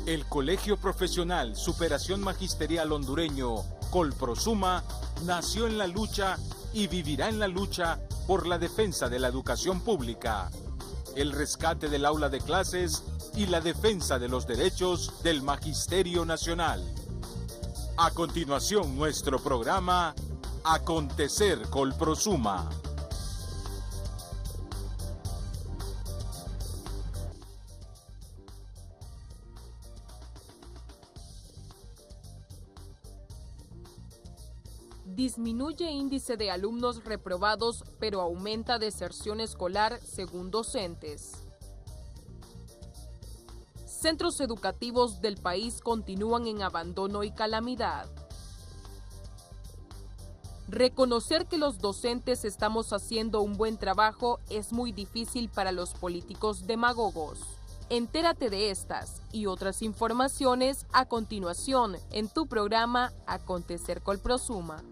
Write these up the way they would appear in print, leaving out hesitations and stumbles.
El Colegio Profesional Superación Magisterial Hondureño, Colprosuma, nació en la lucha y vivirá en la lucha por la defensa de la educación pública, el rescate del aula de clases y la defensa de los derechos del Magisterio Nacional. A continuación, nuestro programa Acontecer Colprosuma. Disminuye índice de alumnos reprobados, pero aumenta deserción escolar según docentes. Centros educativos del país continúan en abandono y calamidad. Reconocer que los docentes estamos haciendo un buen trabajo es muy difícil para los políticos demagogos. Entérate de estas y otras informaciones a continuación en tu programa Acontecer Colprosuma.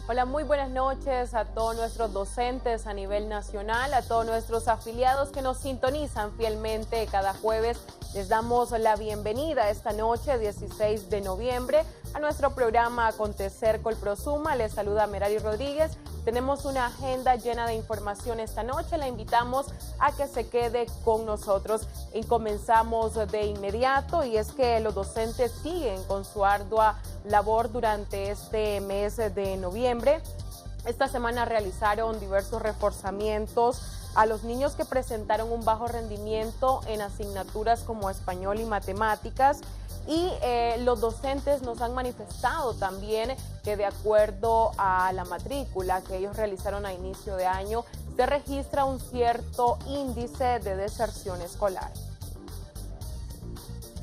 Hola, muy buenas noches a todos nuestros docentes a nivel nacional, a todos nuestros afiliados que nos sintonizan fielmente cada jueves. Les damos la bienvenida esta noche, 16 de noviembre, a nuestro programa Acontecer Colprosuma. Les saluda Merari Rodríguez. Tenemos una agenda llena de información esta noche. La invitamos a que se quede con nosotros. Y comenzamos de inmediato, y es que los docentes siguen con su ardua labor durante este mes de noviembre. Esta semana realizaron diversos reforzamientos a los niños que presentaron un bajo rendimiento en asignaturas como español y matemáticas. Y los docentes nos han manifestado también que de acuerdo a la matrícula que ellos realizaron a inicio de año, se registra un cierto índice de deserción escolar.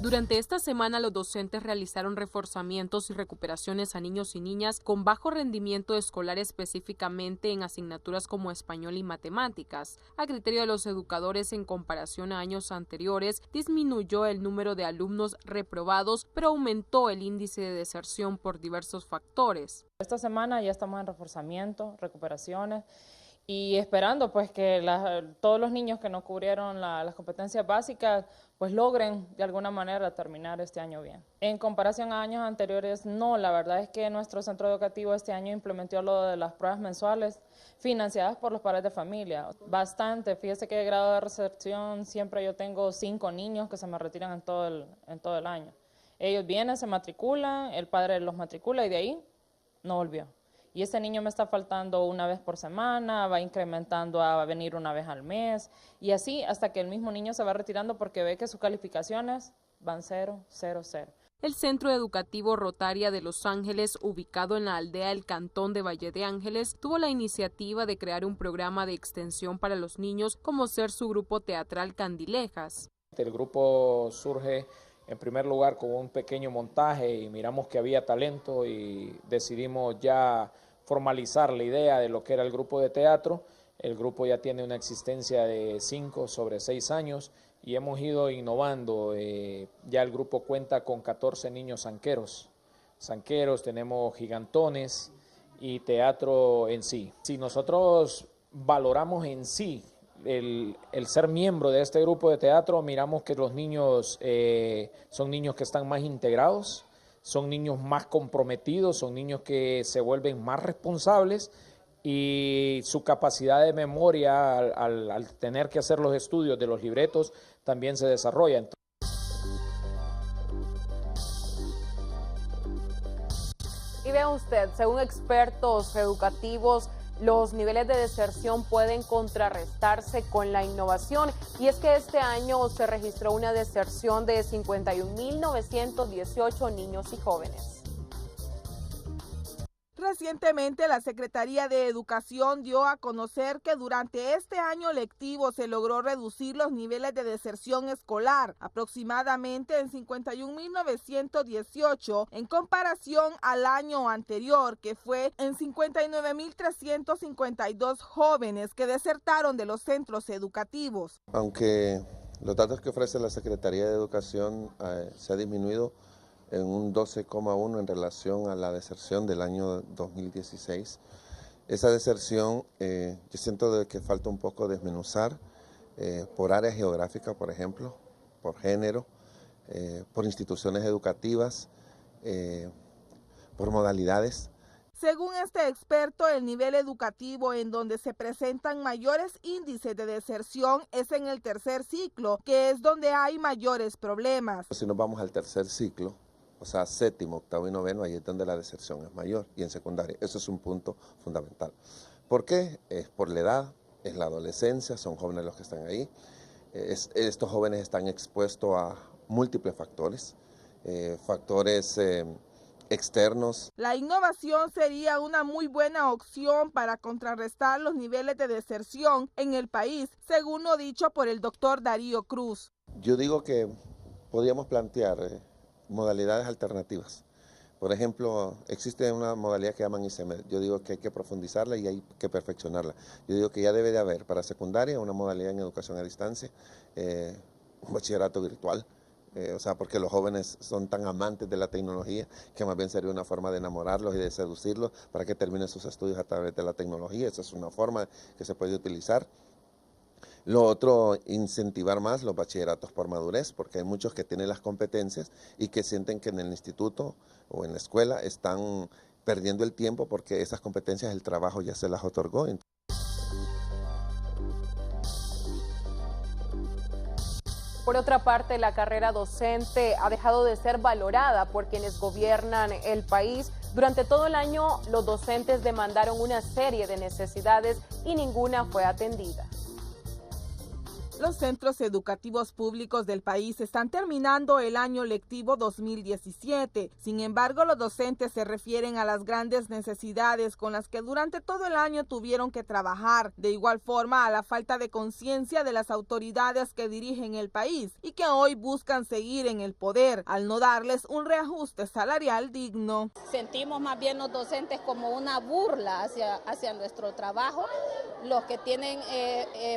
Durante esta semana, los docentes realizaron reforzamientos y recuperaciones a niños y niñas con bajo rendimiento escolar, específicamente en asignaturas como español y matemáticas. A criterio de los educadores, en comparación a años anteriores, disminuyó el número de alumnos reprobados, pero aumentó el índice de deserción por diversos factores. Esta semana ya estamos en reforzamiento, recuperaciones, y esperando pues que todos los niños que no cubrieron las competencias básicas pues logren de alguna manera terminar este año bien. En comparación a años anteriores, no, la verdad es que nuestro centro educativo este año implementó lo de las pruebas mensuales financiadas por los padres de familia. Bastante, fíjese que de grado de recepción siempre yo tengo 5 niños que se me retiran en todo el año. Ellos vienen, se matriculan, el padre los matricula y de ahí no volvió. Y ese niño me está faltando una vez por semana, va incrementando a venir una vez al mes, y así hasta que el mismo niño se va retirando porque ve que sus calificaciones van 0, 0, 0. El Centro Educativo Rotaria de Los Ángeles, ubicado en la aldea El Cantón de Valle de Ángeles, tuvo la iniciativa de crear un programa de extensión para los niños, como ser su grupo teatral Candilejas. El grupo surge en primer lugar con un pequeño montaje y miramos que había talento y decidimos ya formalizar la idea de lo que era el grupo de teatro. El grupo ya tiene una existencia de 5 sobre 6 años y hemos ido innovando. Ya el grupo cuenta con 14 niños zanqueros. Tenemos gigantones y teatro en sí. Si nosotros valoramos en sí el ser miembro de este grupo de teatro, miramos que los niños son niños que están más integrados, son niños más comprometidos, son niños que se vuelven más responsables y su capacidad de memoria al tener que hacer los estudios de los libretos también se desarrolla. Y vea usted, según expertos educativos, los niveles de deserción pueden contrarrestarse con la innovación, y es que este año se registró una deserción de 51.918 niños y jóvenes. Recientemente, la Secretaría de Educación dio a conocer que durante este año lectivo se logró reducir los niveles de deserción escolar, aproximadamente en 51.918, en comparación al año anterior, que fue en 59.352 jóvenes que desertaron de los centros educativos. Aunque los datos que ofrece la Secretaría de Educación se ha disminuido en un 12,1 en relación a la deserción del año 2016. Esa deserción yo siento de que falta un poco desmenuzar por área geográfica, por ejemplo, por género, por instituciones educativas, por modalidades. Según este experto, el nivel educativo en donde se presentan mayores índices de deserción es en el tercer ciclo, que es donde hay mayores problemas. Si nos vamos al tercer ciclo, o sea, séptimo, octavo y noveno, ahí es donde la deserción es mayor, y en secundaria. Eso es un punto fundamental. ¿Por qué? Es por la edad, es la adolescencia, son jóvenes los que están ahí. Estos jóvenes están expuestos a múltiples factores, externos. La innovación sería una muy buena opción para contrarrestar los niveles de deserción en el país, según lo dicho por el doctor Darío Cruz. Yo digo que podríamos plantear modalidades alternativas. Por ejemplo, existe una modalidad que llaman ICEMED. Yo digo que hay que profundizarla y hay que perfeccionarla. Yo digo que ya debe de haber para secundaria una modalidad en educación a distancia, un bachillerato virtual. O sea, porque los jóvenes son tan amantes de la tecnología que más bien sería una forma de enamorarlos y de seducirlos para que terminen sus estudios a través de la tecnología. Esa es una forma que se puede utilizar. Lo otro, incentivar más los bachilleratos por madurez, porque hay muchos que tienen las competencias y que sienten que en el instituto o en la escuela están perdiendo el tiempo porque esas competencias el trabajo ya se las otorgó. Por otra parte, la carrera docente ha dejado de ser valorada por quienes gobiernan el país. Durante todo el año, los docentes demandaron una serie de necesidades y ninguna fue atendida. Los centros educativos públicos del país están terminando el año lectivo 2017. Sin embargo, los docentes se refieren a las grandes necesidades con las que durante todo el año tuvieron que trabajar. De igual forma, a la falta de conciencia de las autoridades que dirigen el país y que hoy buscan seguir en el poder al no darles un reajuste salarial digno. Sentimos más bien los docentes como una burla hacia nuestro trabajo. Los que tienen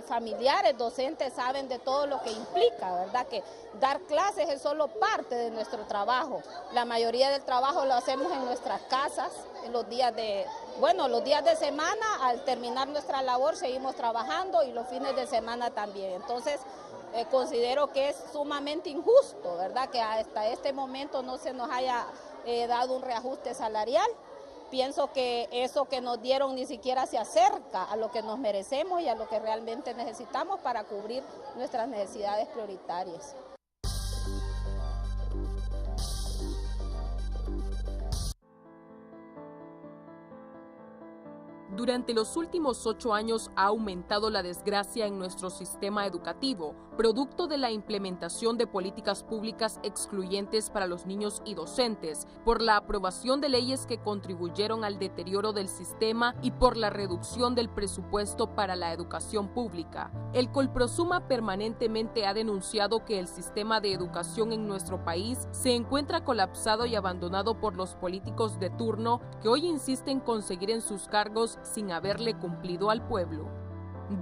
familiares docentes saben de todo lo que implica, ¿verdad? Que dar clases es solo parte de nuestro trabajo. La mayoría del trabajo lo hacemos en nuestras casas, en los días de semana, al terminar nuestra labor seguimos trabajando y los fines de semana también. Entonces, considero que es sumamente injusto, ¿verdad? Que hasta este momento no se nos haya dado un reajuste salarial. Pienso que eso que nos dieron ni siquiera se acerca a lo que nos merecemos y a lo que realmente necesitamos para cubrir nuestras necesidades prioritarias. Durante los últimos 8 años ha aumentado la desgracia en nuestro sistema educativo, producto de la implementación de políticas públicas excluyentes para los niños y docentes, por la aprobación de leyes que contribuyeron al deterioro del sistema y por la reducción del presupuesto para la educación pública. El Colprosuma permanentemente ha denunciado que el sistema de educación en nuestro país se encuentra colapsado y abandonado por los políticos de turno que hoy insisten en seguir en sus cargos sin haberle cumplido al pueblo.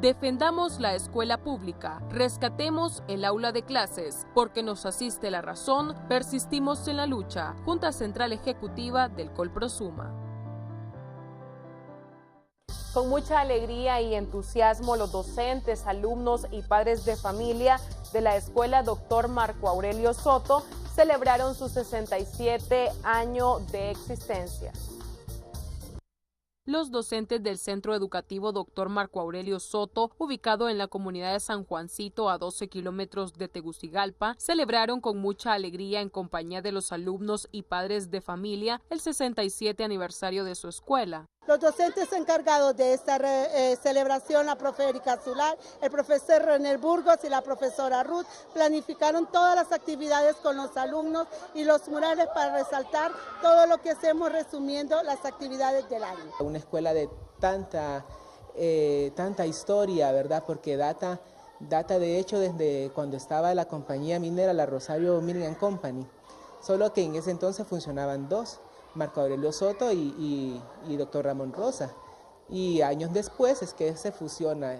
Defendamos la escuela pública, rescatemos el aula de clases, porque nos asiste la razón, persistimos en la lucha. Junta Central Ejecutiva del Colprosuma. Con mucha alegría y entusiasmo, los docentes, alumnos y padres de familia de la Escuela Dr. Marco Aurelio Soto celebraron su 67 año de existencia. Los docentes del Centro Educativo Dr. Marco Aurelio Soto, ubicado en la comunidad de San Juancito a 12 kilómetros de Tegucigalpa, celebraron con mucha alegría en compañía de los alumnos y padres de familia el 67 aniversario de su escuela. Los docentes encargados de esta celebración, la profe Erika Zular, el profesor René Burgos y la profesora Ruth, planificaron todas las actividades con los alumnos y los murales para resaltar todo lo que hacemos resumiendo las actividades del año. Una escuela de tanta historia, ¿verdad? Porque data de hecho desde cuando estaba la compañía minera, la Rosario Mining Company, solo que en ese entonces funcionaban dos. Marco Aurelio Soto y doctor Ramón Rosa. Y años después es que se fusiona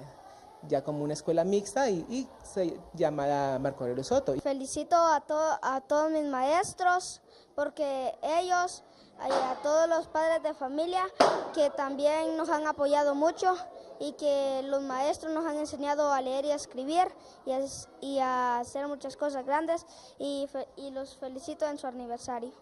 ya como una escuela mixta y se llama Marco Aurelio Soto. Felicito a todos mis maestros porque ellos y a todos los padres de familia que también nos han apoyado mucho y que los maestros nos han enseñado a leer y a escribir y a hacer muchas cosas grandes y los felicito en su aniversario.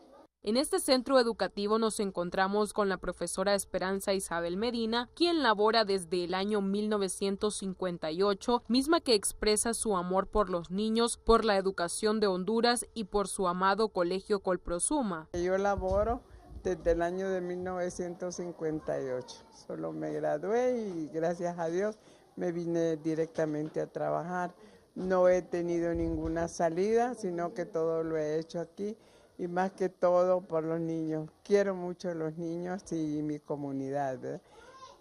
En este centro educativo nos encontramos con la profesora Esperanza Isabel Medina, quien labora desde el año 1958, misma que expresa su amor por los niños, por la educación de Honduras y por su amado Colegio Colprosuma. Yo laboro desde el año de 1958, solo me gradué y gracias a Dios me vine directamente a trabajar. No he tenido ninguna salida, sino que todo lo he hecho aquí. Y más que todo por los niños. Quiero mucho a los niños y mi comunidad, ¿verdad?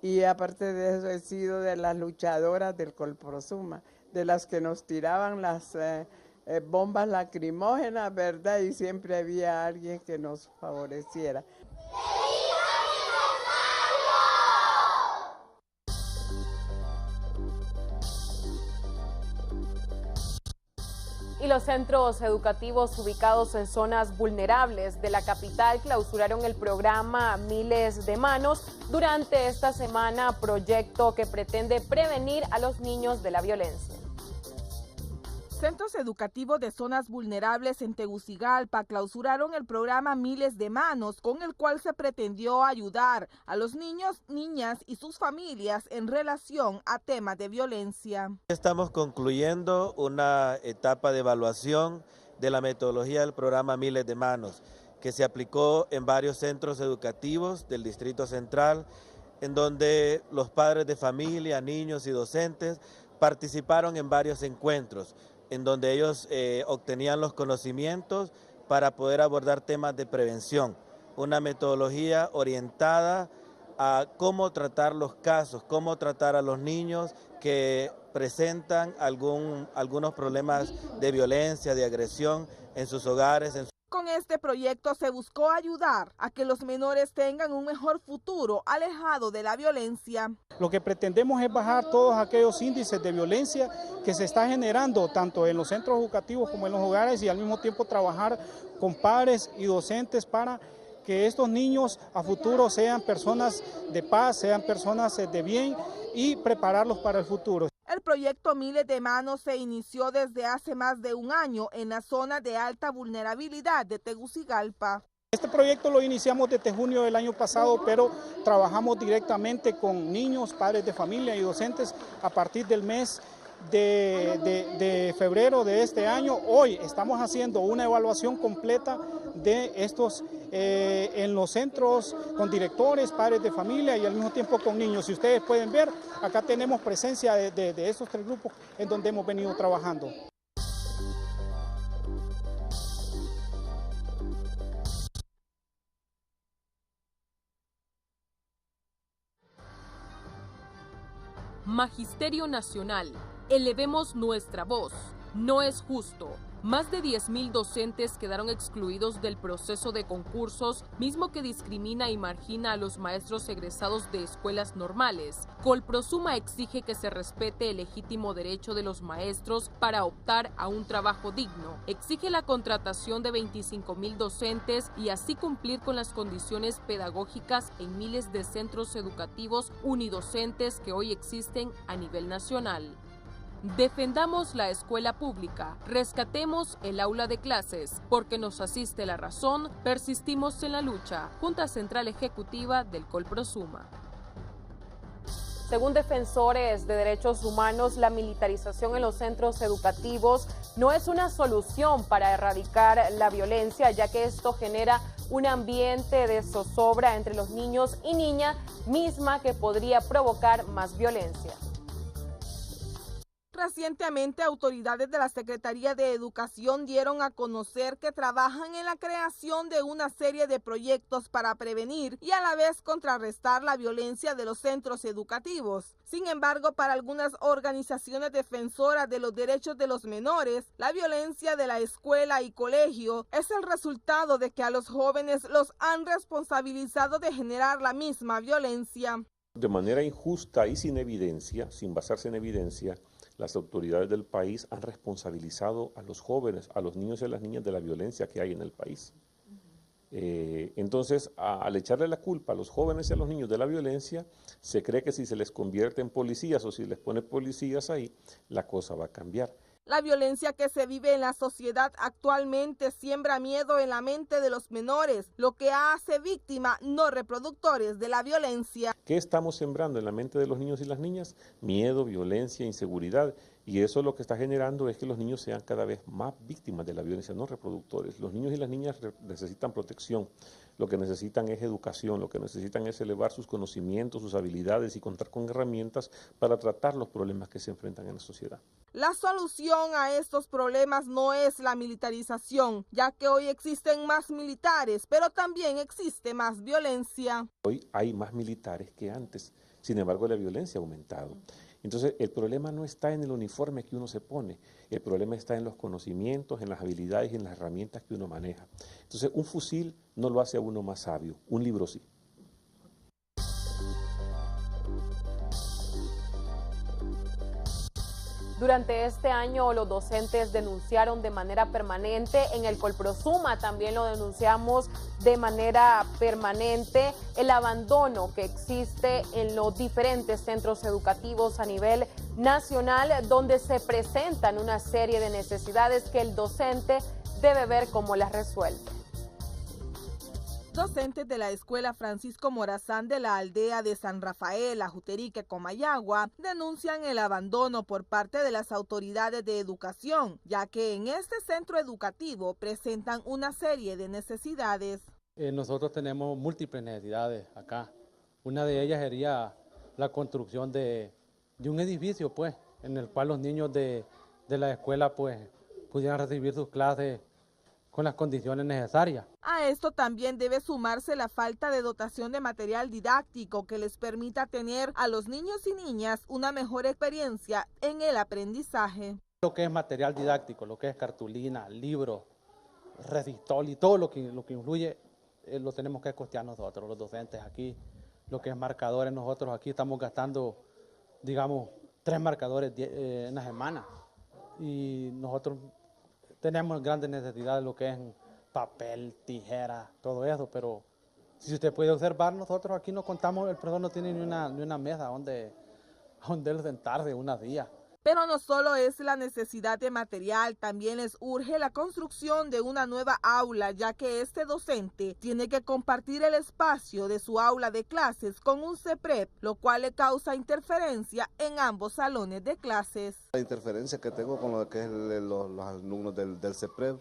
Y aparte de eso he sido de las luchadoras del Colprosuma, de las que nos tiraban las bombas lacrimógenas, ¿verdad? Y siempre había alguien que nos favoreciera. Y los centros educativos ubicados en zonas vulnerables de la capital clausuraron el programa Miles de Manos durante esta semana, proyecto que pretende prevenir a los niños de la violencia. Centros educativos de zonas vulnerables en Tegucigalpa clausuraron el programa Miles de Manos, con el cual se pretendió ayudar a los niños, niñas y sus familias en relación a temas de violencia. Estamos concluyendo una etapa de evaluación de la metodología del programa Miles de Manos, que se aplicó en varios centros educativos del Distrito Central, en donde los padres de familia, niños y docentes participaron en varios encuentros, en donde ellos obtenían los conocimientos para poder abordar temas de prevención, una metodología orientada a cómo tratar los casos, cómo tratar a los niños que presentan algunos problemas de violencia, de agresión en sus hogares. Con este proyecto se buscó ayudar a que los menores tengan un mejor futuro alejado de la violencia. Lo que pretendemos es bajar todos aquellos índices de violencia que se está generando tanto en los centros educativos como en los hogares y al mismo tiempo trabajar con padres y docentes para que estos niños a futuro sean personas de paz, sean personas de bien y prepararlos para el futuro. El proyecto Miles de Manos se inició desde hace más de un año en la zona de alta vulnerabilidad de Tegucigalpa. Este proyecto lo iniciamos desde junio del año pasado, pero trabajamos directamente con niños, padres de familia y docentes a partir del mes de febrero de este año. Hoy estamos haciendo una evaluación completa de estos en los centros con directores, padres de familia y al mismo tiempo con niños. Si ustedes pueden ver, acá tenemos presencia de estos tres grupos en donde hemos venido trabajando. Magisterio Nacional, elevemos nuestra voz. No es justo. Más de 10.000 docentes quedaron excluidos del proceso de concursos, mismo que discrimina y margina a los maestros egresados de escuelas normales. Colprosuma exige que se respete el legítimo derecho de los maestros para optar a un trabajo digno. Exige la contratación de 25.000 docentes y así cumplir con las condiciones pedagógicas en miles de centros educativos unidocentes que hoy existen a nivel nacional. Defendamos la escuela pública, rescatemos el aula de clases, porque nos asiste la razón, persistimos en la lucha. Junta Central Ejecutiva del Colprosuma. Según defensores de derechos humanos, la militarización en los centros educativos no es una solución para erradicar la violencia, ya que esto genera un ambiente de zozobra entre los niños y niñas, misma que podría provocar más violencia. Recientemente, autoridades de la Secretaría de Educación dieron a conocer que trabajan en la creación de una serie de proyectos para prevenir y a la vez contrarrestar la violencia de los centros educativos. Sin embargo, para algunas organizaciones defensoras de los derechos de los menores, la violencia de la escuela y colegio es el resultado de que a los jóvenes los han responsabilizado de generar la misma violencia. De manera injusta y sin evidencia, sin basarse en evidencia, las autoridades del país han responsabilizado a los jóvenes, a los niños y a las niñas de la violencia que hay en el país. Entonces, al echarle la culpa a los jóvenes y a los niños de la violencia, se cree que si se les convierte en policías o si les pone policías ahí, la cosa va a cambiar. La violencia que se vive en la sociedad actualmente siembra miedo en la mente de los menores, lo que hace víctima, no reproductores de la violencia. ¿Qué estamos sembrando en la mente de los niños y las niñas? Miedo, violencia, inseguridad. Y eso lo que está generando es que los niños sean cada vez más víctimas de la violencia, no reproductores. Los niños y las niñas necesitan protección, lo que necesitan es educación, lo que necesitan es elevar sus conocimientos, sus habilidades y contar con herramientas para tratar los problemas que se enfrentan en la sociedad. La solución a estos problemas no es la militarización, ya que hoy existen más militares, pero también existe más violencia. Hoy hay más militares que antes, sin embargo la violencia ha aumentado. Entonces el problema no está en el uniforme que uno se pone, el problema está en los conocimientos, en las habilidades y en las herramientas que uno maneja. Entonces un fusil no lo hace a uno más sabio, un libro sí. Durante este año los docentes denunciaron de manera permanente en el Colprosuma, también lo denunciamos de manera permanente, el abandono que existe en los diferentes centros educativos a nivel nacional, donde se presentan una serie de necesidades que el docente debe ver cómo las resuelve. Docentes de la Escuela Francisco Morazán de la aldea de San Rafael, Ajuterique, Comayagua, denuncian el abandono por parte de las autoridades de educación, ya que en este centro educativo presentan una serie de necesidades. Nosotros tenemos múltiples necesidades acá. Una de ellas sería la construcción de un edificio, pues, en el cual los niños de la escuela, pues, pudieran recibir sus clases con las condiciones necesarias. A esto también debe sumarse la falta de dotación de material didáctico que les permita tener a los niños y niñas una mejor experiencia en el aprendizaje. Lo que es material didáctico, lo que es cartulina, libros, resistol y todo lo que influye, lo tenemos que costear nosotros, los docentes aquí. Lo que es marcadores, nosotros aquí estamos gastando, digamos, 3 marcadores en la semana. Y nosotros tenemos grandes necesidades, lo que es papel, tijera, todo eso, pero si usted puede observar, nosotros aquí no contamos, el profesor no tiene ni una mesa donde él sentarse una día. Pero no solo es la necesidad de material, también les urge la construcción de una nueva aula, ya que este docente tiene que compartir el espacio de su aula de clases con un CEPREP, lo cual le causa interferencia en ambos salones de clases. La interferencia que tengo con lo que es los alumnos del CEPREP,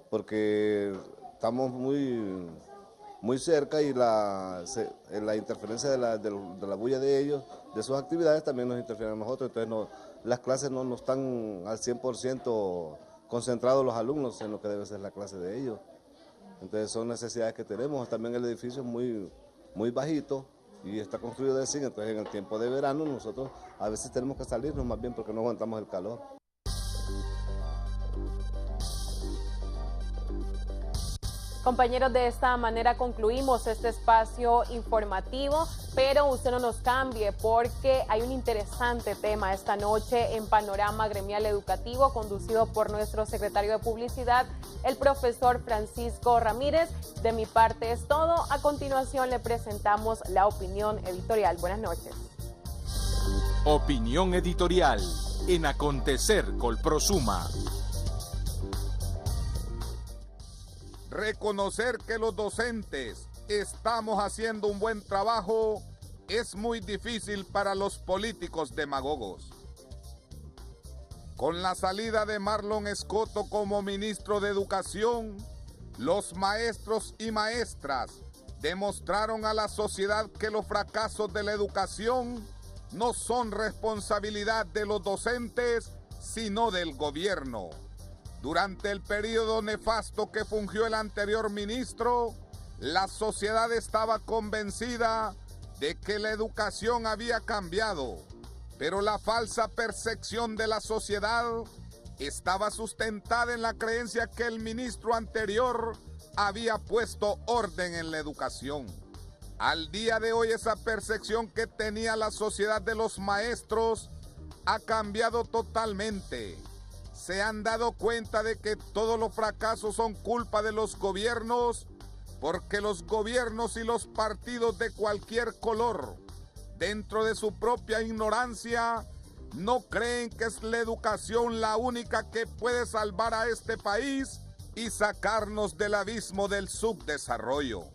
porque estamos muy cerca y la interferencia de la bulla de ellos, de sus actividades, también nos interfiere a nosotros. Entonces las clases no están al 100% concentrados los alumnos en lo que debe ser la clase de ellos. Entonces son necesidades que tenemos. También el edificio es muy bajito y está construido de zinc, entonces en el tiempo de verano nosotros a veces tenemos que salirnos más bien porque no aguantamos el calor. Compañeros, de esta manera concluimos este espacio informativo, pero usted no nos cambie porque hay un interesante tema esta noche en Panorama Gremial Educativo, conducido por nuestro secretario de Publicidad, el profesor Francisco Ramírez. De mi parte es todo. A continuación le presentamos la opinión editorial. Buenas noches. Opinión editorial en Acontecer Colprosuma. Reconocer que los docentes estamos haciendo un buen trabajo es muy difícil para los políticos demagogos. Con la salida de Marlon Escoto como ministro de Educación, los maestros y maestras demostraron a la sociedad que los fracasos de la educación no son responsabilidad de los docentes, sino del gobierno. Durante el periodo nefasto que fungió el anterior ministro, la sociedad estaba convencida de que la educación había cambiado, pero la falsa percepción de la sociedad estaba sustentada en la creencia que el ministro anterior había puesto orden en la educación. Al día de hoy, esa percepción que tenía la sociedad de los maestros ha cambiado totalmente. Se han dado cuenta de que todos los fracasos son culpa de los gobiernos, porque los gobiernos y los partidos de cualquier color, dentro de su propia ignorancia, no creen que es la educación la única que puede salvar a este país y sacarnos del abismo del subdesarrollo.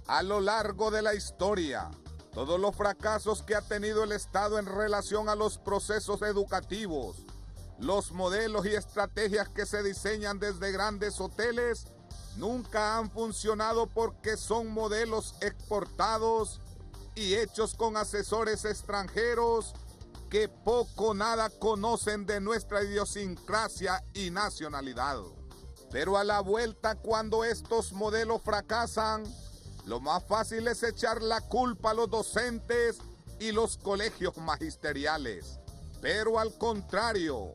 A lo largo de la historia, todos los fracasos que ha tenido el Estado en relación a los procesos educativos, los modelos y estrategias que se diseñan desde grandes hoteles, nunca han funcionado porque son modelos exportados y hechos con asesores extranjeros que poco o nada conocen de nuestra idiosincrasia y nacionalidad. Pero a la vuelta, cuando estos modelos fracasan, lo más fácil es echar la culpa a los docentes y los colegios magisteriales. Pero al contrario,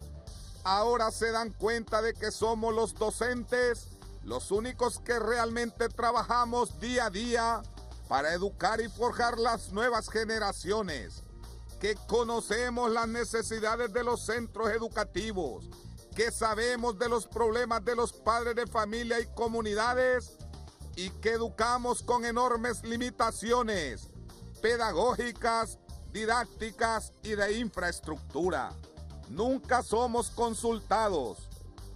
ahora se dan cuenta de que somos los docentes los únicos que realmente trabajamos día a día para educar y forjar las nuevas generaciones, que conocemos las necesidades de los centros educativos, que sabemos de los problemas de los padres de familia y comunidades y que educamos con enormes limitaciones pedagógicas, didácticas y de infraestructura. Nunca somos consultados,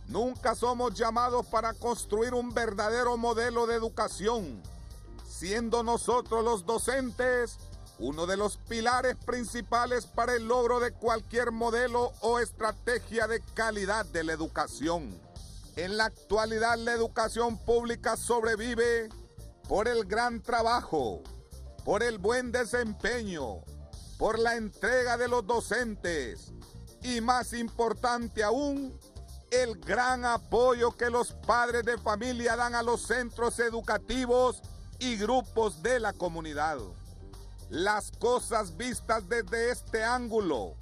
nunca somos llamados para construir un verdadero modelo de educación, siendo nosotros los docentes uno de los pilares principales para el logro de cualquier modelo o estrategia de calidad de la educación. En la actualidad, la educación pública sobrevive por el gran trabajo, por el buen desempeño, por la entrega de los docentes y, más importante aún, el gran apoyo que los padres de familia dan a los centros educativos y grupos de la comunidad. Las cosas vistas desde este ángulo,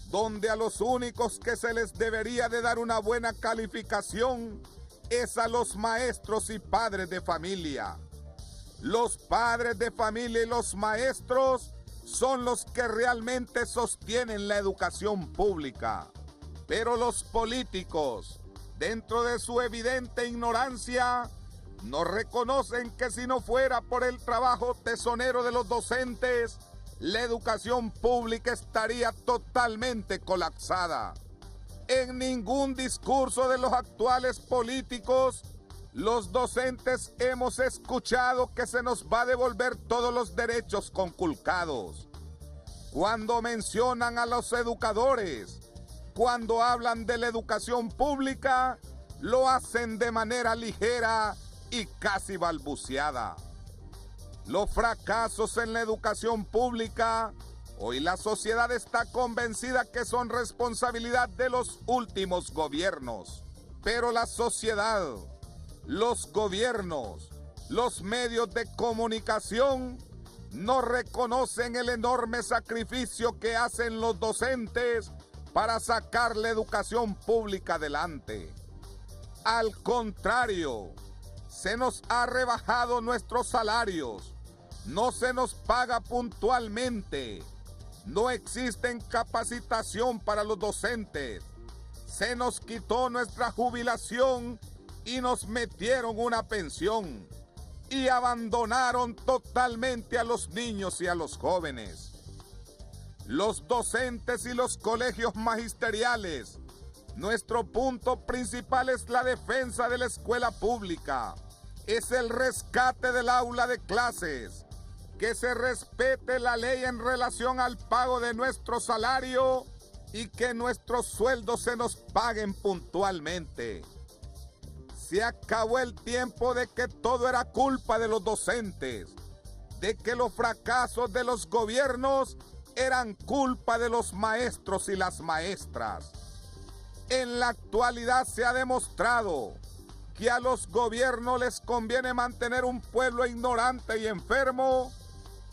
donde a los únicos que se les debería de dar una buena calificación es a los maestros y padres de familia. Los padres de familia y los maestros son los que realmente sostienen la educación pública. Pero los políticos, dentro de su evidente ignorancia, no reconocen que si no fuera por el trabajo tesonero de los docentes, la educación pública estaría totalmente colapsada. En ningún discurso de los actuales políticos, los docentes hemos escuchado que se nos va a devolver todos los derechos conculcados. Cuando mencionan a los educadores, cuando hablan de la educación pública, lo hacen de manera ligera y casi balbuceada. Los fracasos en la educación pública, hoy la sociedad está convencida que son responsabilidad de los últimos gobiernos. Pero la sociedad, los gobiernos, los medios de comunicación no reconocen el enorme sacrificio que hacen los docentes para sacar la educación pública adelante. Al contrario, se nos ha rebajado nuestros salarios, no se nos paga puntualmente, no existe capacitación para los docentes, se nos quitó nuestra jubilación y nos metieron una pensión y abandonaron totalmente a los niños y a los jóvenes. Los docentes y los colegios magisteriales, nuestro punto principal es la defensa de la escuela pública, es el rescate del aula de clases, que se respete la ley en relación al pago de nuestro salario y que nuestros sueldos se nos paguen puntualmente. Se acabó el tiempo de que todo era culpa de los docentes, de que los fracasos de los gobiernos eran culpa de los maestros y las maestras. En la actualidad se ha demostrado que a los gobiernos les conviene mantener un pueblo ignorante y enfermo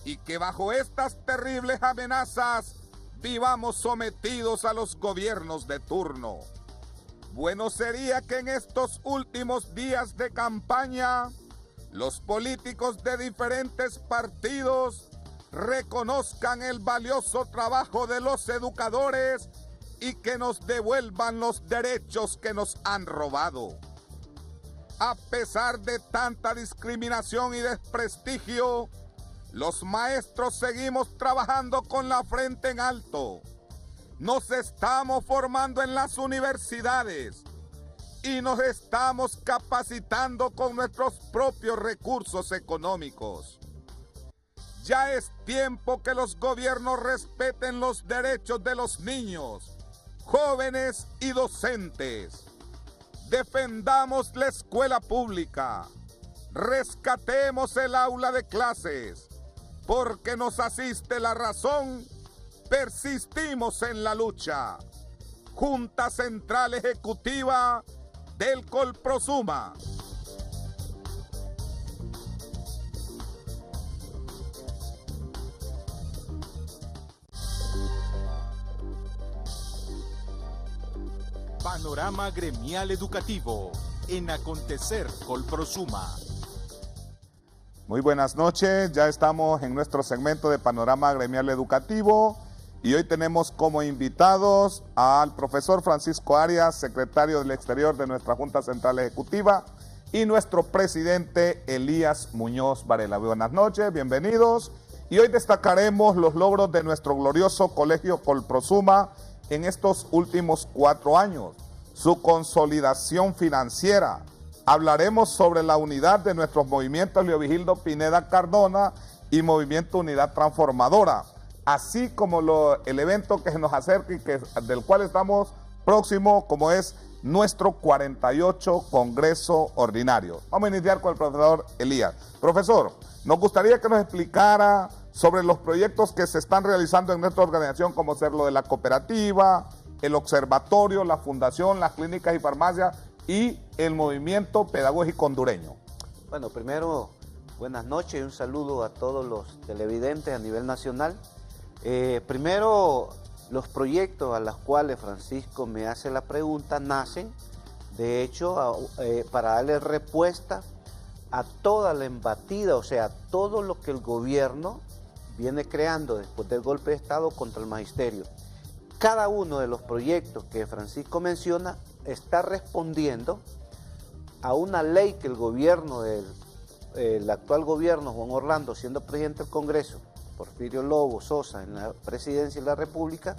y que bajo estas terribles amenazas vivamos sometidos a los gobiernos de turno. Bueno sería que en estos últimos días de campaña los políticos de diferentes partidos reconozcan el valioso trabajo de los educadores y que nos devuelvan los derechos que nos han robado. A pesar de tanta discriminación y desprestigio, los maestros seguimos trabajando con la frente en alto. Nos estamos formando en las universidades y nos estamos capacitando con nuestros propios recursos económicos. Ya es tiempo que los gobiernos respeten los derechos de los niños, jóvenes y docentes. Defendamos la escuela pública, rescatemos el aula de clases, porque nos asiste la razón, persistimos en la lucha. Junta Central Ejecutiva del Colprosuma. Panorama gremial educativo en Acontecer Colprosuma. Muy buenas noches, ya estamos en nuestro segmento de Panorama Gremial Educativo y hoy tenemos como invitados al profesor Francisco Arias, secretario del Exterior de nuestra Junta Central Ejecutiva, y nuestro presidente Elías Muñoz Varela. Buenas noches, bienvenidos. Y hoy destacaremos los logros de nuestro glorioso Colegio Colprosuma en estos últimos 4 años, su consolidación financiera. Hablaremos sobre la unidad de nuestros movimientos Leovigildo Pineda Cardona y Movimiento Unidad Transformadora, así como el evento que se nos acerca y del cual estamos próximos, como es nuestro 48 Congreso Ordinario. Vamos a iniciar con el profesor Elías. Profesor, nos gustaría que nos explicara sobre los proyectos que se están realizando en nuestra organización, como ser lo de la cooperativa, el observatorio, la fundación, las clínicas y farmacias y el movimiento pedagógico hondureño. Bueno, primero, buenas noches y un saludo a todos los televidentes a nivel nacional. Primero, los proyectos a los cuales Francisco me hace la pregunta nacen, de hecho, para darle respuesta a toda la embatida, o sea, todo lo que el gobierno viene creando después del golpe de Estado contra el magisterio. Cada uno de los proyectos que Francisco menciona está respondiendo a una ley que el gobierno, el actual gobierno, Juan Orlando, siendo presidente del Congreso, Porfirio Lobo Sosa en la presidencia de la República,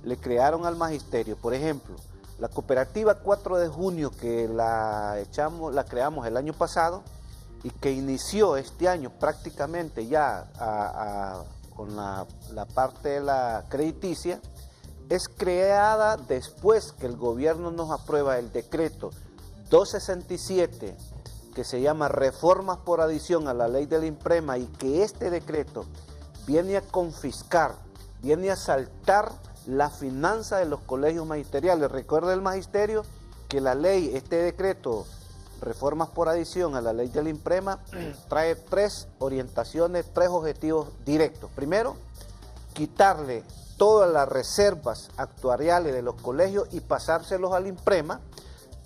le crearon al magisterio. Por ejemplo, la cooperativa 4 de junio que la creamos el año pasado, y que inició este año prácticamente ya con la parte de la crediticia, es creada después que el gobierno nos aprueba el decreto 267, que se llama Reformas por Adición a la Ley de la Imprema, y que este decreto viene a confiscar, viene a saltar la finanza de los colegios magisteriales. Recuerda el magisterio que la ley, este decreto, Reformas por Adición a la Ley de la Imprema, trae 3 orientaciones, 3 objetivos directos. Primero, quitarle todas las reservas actuariales de los colegios y pasárselos a la Imprema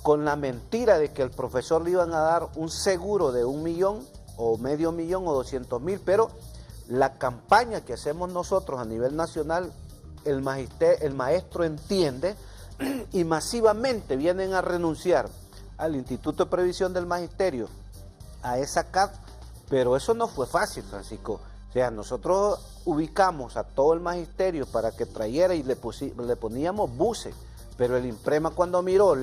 con la mentira de que al profesor le iban a dar un seguro de 1 millón o medio millón o 200,000, pero la campaña que hacemos nosotros a nivel nacional, el maestro entiende y masivamente vienen a renunciar al Instituto de Previsión del Magisterio, a esa CAD, pero eso no fue fácil, Francisco. O sea, nosotros ubicamos a todo el magisterio para que trayera y le poníamos buses, pero el Imprema cuando miró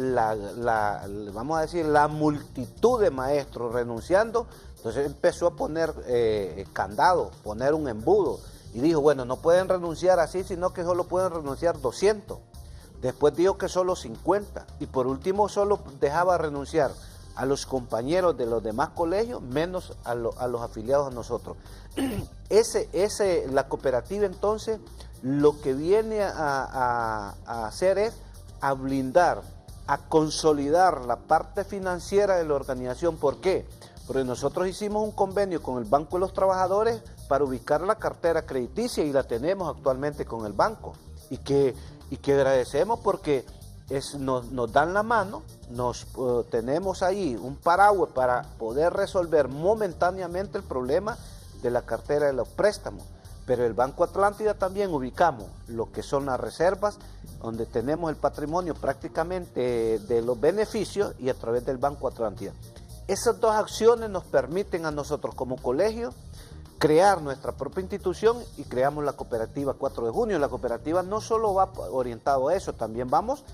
vamos a decir, la multitud de maestros renunciando, entonces empezó a poner candado, poner un embudo, y dijo, bueno, no pueden renunciar así, sino que solo pueden renunciar 200. Después dijo que solo 50, y por último solo dejaba renunciar a los compañeros de los demás colegios, menos a los afiliados a nosotros. La cooperativa entonces lo que viene a hacer es a blindar, a consolidar la parte financiera de la organización. ¿Por qué? Porque nosotros hicimos un convenio con el Banco de los Trabajadores para ubicar la cartera crediticia y la tenemos actualmente con el banco. Y que agradecemos porque nos dan la mano, tenemos ahí un paraguas para poder resolver momentáneamente el problema de la cartera de los préstamos. Pero el Banco Atlántida también ubicamos lo que son las reservas, donde tenemos el patrimonio prácticamente de los beneficios, y a través del Banco Atlántida. Esas dos acciones nos permiten a nosotros como colegio crear nuestra propia institución y creamos la cooperativa 4 de junio. La cooperativa no solo va orientado a eso, también vamos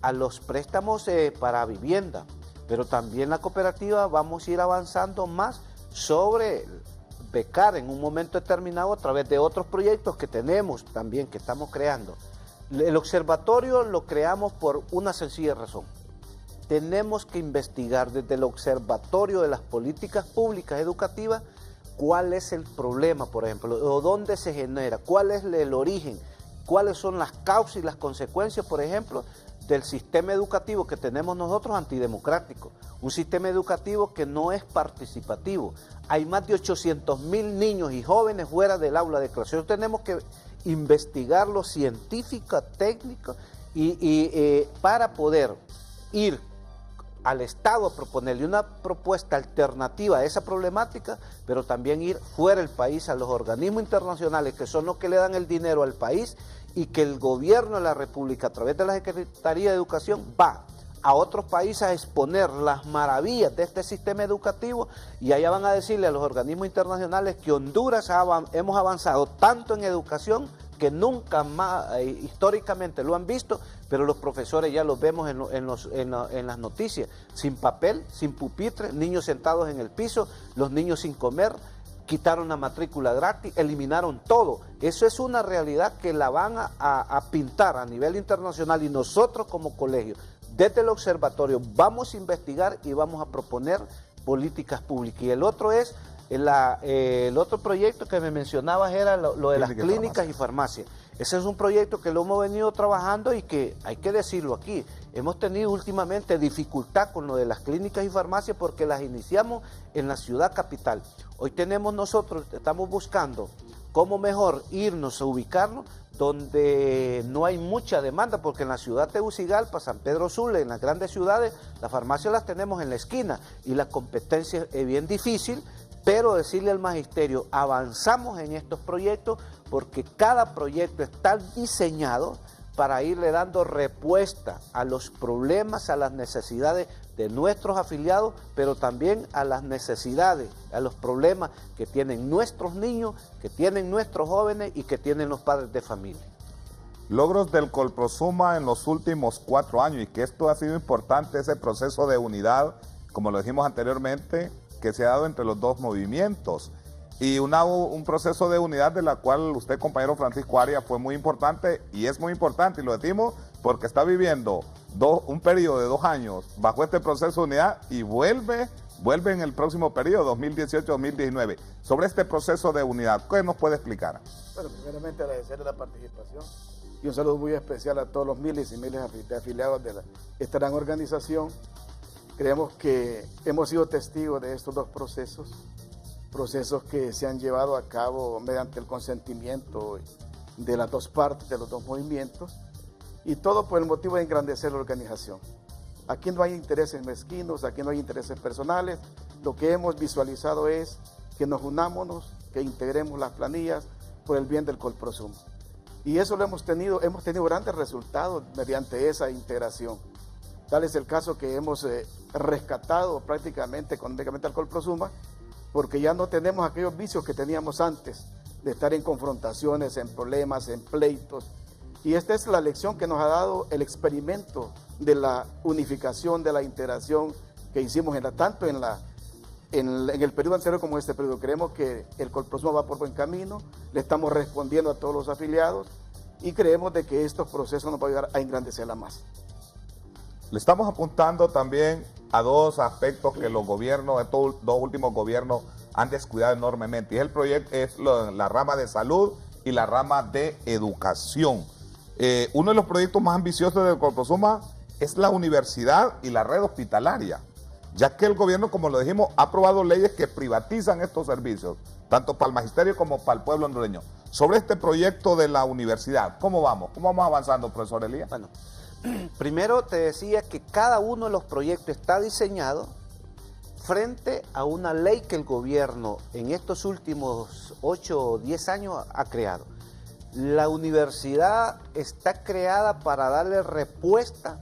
a los préstamos para vivienda, pero también la cooperativa vamos a ir avanzando más sobre becar en un momento determinado a través de otros proyectos que tenemos también, que estamos creando. El observatorio lo creamos por una sencilla razón. Tenemos que investigar desde el observatorio de las políticas públicas educativas cuál es el problema, por ejemplo, o dónde se genera, cuál es el origen, cuáles son las causas y las consecuencias, por ejemplo, del sistema educativo que tenemos nosotros antidemocrático, un sistema educativo que no es participativo. Hay más de 800.000 niños y jóvenes fuera del aula de clase. Nosotros tenemos que investigarlo científico, técnico, y para poder ir al Estado a proponerle una propuesta alternativa a esa problemática, pero también ir fuera del país a los organismos internacionales que son los que le dan el dinero al país y que el gobierno de la República a través de la Secretaría de Educación va a otros países a exponer las maravillas de este sistema educativo y allá van a decirle a los organismos internacionales que Honduras hemos avanzado tanto en educación que nunca más históricamente lo han visto, pero los profesores ya los vemos en las noticias, sin papel, sin pupitre, niños sentados en el piso, los niños sin comer, quitaron la matrícula gratis, eliminaron todo. Eso es una realidad que la van a pintar a nivel internacional y nosotros como colegio, desde el observatorio, vamos a investigar y vamos a proponer políticas públicas. Y el otro es, el otro proyecto que me mencionabas era lo de las clínicas y farmacias. Ese es un proyecto que lo hemos venido trabajando y que hay que decirlo aquí. Hemos tenido últimamente dificultad con lo de las clínicas y farmacias porque las iniciamos en la ciudad capital. Hoy estamos buscando cómo mejor irnos a ubicarnos donde no hay mucha demanda, porque en la ciudad de Tegucigalpa, San Pedro Sula, en las grandes ciudades, las farmacias las tenemos en la esquina y la competencia es bien difícil, pero decirle al magisterio, avanzamos en estos proyectos porque cada proyecto está diseñado para irle dando respuesta a los problemas, a las necesidades de nuestros afiliados, pero también a las necesidades, a los problemas que tienen nuestros niños, que tienen nuestros jóvenes y que tienen los padres de familia. Logros del Colprosuma en los últimos 4 años, y que esto ha sido importante, ese proceso de unidad, como lo dijimos anteriormente, que se ha dado entre los dos movimientos. Y un proceso de unidad de la cual usted, compañero Francisco Arias, fue muy importante, y es muy importante, y lo decimos porque está viviendo un periodo de 2 años bajo este proceso de unidad y vuelve en el próximo periodo, 2018-2019. Sobre este proceso de unidad, ¿qué nos puede explicar? Bueno, primeramente agradecerle la participación y un saludo muy especial a todos los miles y miles de afiliados de esta gran organización. Creemos que hemos sido testigos de estos dos procesos que se han llevado a cabo mediante el consentimiento de las dos partes, de los dos movimientos, y todo por el motivo de engrandecer la organización. Aquí no hay intereses mezquinos, aquí no hay intereses personales, lo que hemos visualizado es que nos unámonos, que integremos las planillas por el bien del Colprosuma. Y eso lo hemos tenido grandes resultados mediante esa integración. Tal es el caso que hemos rescatado prácticamente económicamente al Colprosuma, porque ya no tenemos aquellos vicios que teníamos antes, de estar en confrontaciones, en problemas, en pleitos. Y esta es la lección que nos ha dado el experimento de la unificación, de la integración que hicimos tanto en el periodo anterior como en este periodo. Creemos que el Colprosuma va por buen camino, le estamos respondiendo a todos los afiliados y creemos de que estos procesos nos van a ayudar a engrandecerla más. Le estamos apuntando también a 2 aspectos que los gobiernos, estos 2 últimos gobiernos, han descuidado enormemente. Y el proyecto es la rama de salud y la rama de educación. Uno de los proyectos más ambiciosos del Colprosuma es la universidad y la red hospitalaria, ya que el gobierno, como lo dijimos, ha aprobado leyes que privatizan estos servicios, tanto para el magisterio como para el pueblo hondureño. Sobre este proyecto de la universidad, ¿cómo vamos? ¿Cómo vamos avanzando, profesor Elías? Bueno, primero te decía que cada uno de los proyectos está diseñado frente a una ley que el gobierno en estos últimos 8 o 10 años ha creado. La universidad está creada para darle respuesta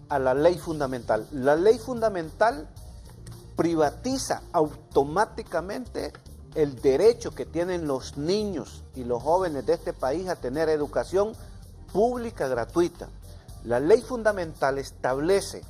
a la ley fundamental. La ley fundamental privatiza automáticamente el derecho que tienen los niños y los jóvenes de este país a tener educación pública gratuita. La ley fundamental establece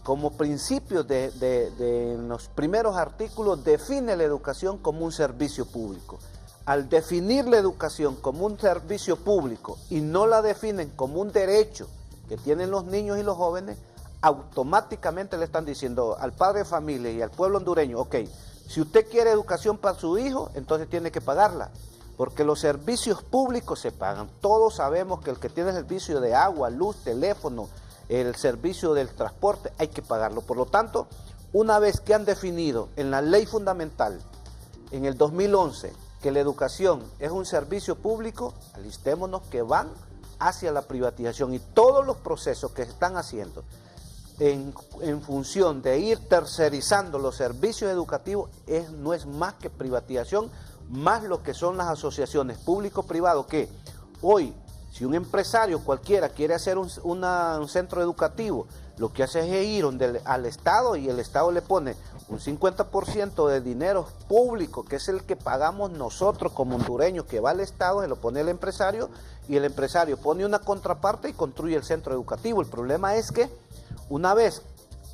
como principio de los primeros artículos, define la educación como un servicio público. Al definir la educación como un servicio público y no la definen como un derecho que tienen los niños y los jóvenes, automáticamente le están diciendo al padre de familia y al pueblo hondureño, ok, si usted quiere educación para su hijo, entonces tiene que pagarla, porque los servicios públicos se pagan. Todos sabemos que el que tiene servicio de agua, luz, teléfono, el servicio del transporte, hay que pagarlo. Por lo tanto, una vez que han definido en la ley fundamental, en el 2011, que la educación es un servicio público, alistémonos que van hacia la privatización y todos los procesos que se están haciendo en función de ir tercerizando los servicios educativos no es más que privatización, más lo que son las asociaciones público-privado, que hoy, si un empresario cualquiera quiere hacer un centro educativo, lo que hace es ir al Estado y el Estado le pone un 50% de dinero público, que es el que pagamos nosotros como hondureños, que va al Estado, se lo pone el empresario y el empresario pone una contraparte y construye el centro educativo. El problema es que una vez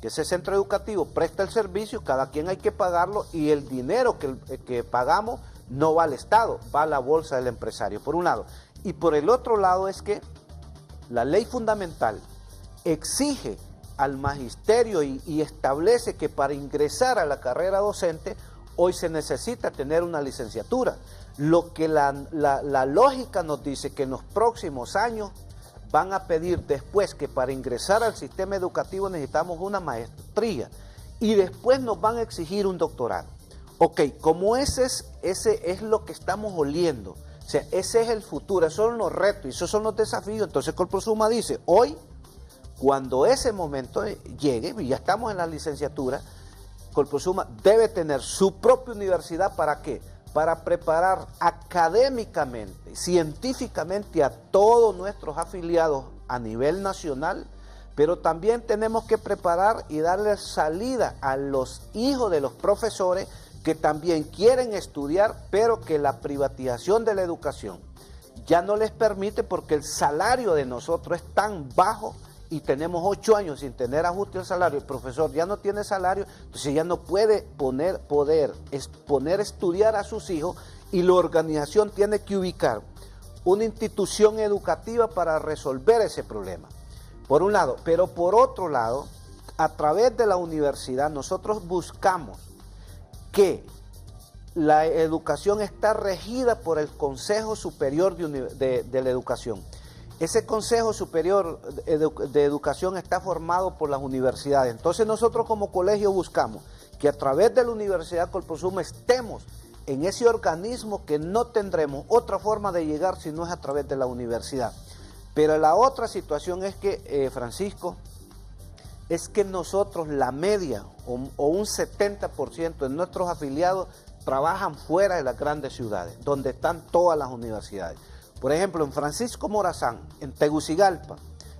que ese centro educativo presta el servicio, cada quien hay que pagarlo y el dinero que pagamos no va al Estado, va a la bolsa del empresario, por un lado. Y por el otro lado es que la ley fundamental exige al magisterio y establece que para ingresar a la carrera docente hoy se necesita tener una licenciatura. Lo que la lógica nos dice que en los próximos años van a pedir después que para ingresar al sistema educativo necesitamos una maestría y después nos van a exigir un doctorado. Ok, como ese es lo que estamos oliendo, o sea, ese es el futuro, esos son los retos y esos son los desafíos. Entonces Colprosuma dice, hoy, cuando ese momento llegue, y ya estamos en la licenciatura, Colprosuma debe tener su propia universidad. ¿Para qué? Para preparar académicamente, científicamente a todos nuestros afiliados a nivel nacional, pero también tenemos que preparar y darle salida a los hijos de los profesores que también quieren estudiar, pero que la privatización de la educación ya no les permite porque el salario de nosotros es tan bajo y tenemos 8 años sin tener ajuste al salario, el profesor ya no tiene salario, entonces ya no puede poner a estudiar a sus hijos y la organización tiene que ubicar una institución educativa para resolver ese problema, por un lado. Pero por otro lado, a través de la universidad nosotros buscamos que la educación está regida por el Consejo Superior de la Educación. Ese Consejo Superior de Educación está formado por las universidades. Entonces nosotros como colegio buscamos que a través de la Universidad Colprosuma estemos en ese organismo, que no tendremos otra forma de llegar si no es a través de la universidad. Pero la otra situación es que, Francisco, es que nosotros la media o un 70% de nuestros afiliados trabajan fuera de las grandes ciudades, donde están todas las universidades. Por ejemplo, en Francisco Morazán, en Tegucigalpa,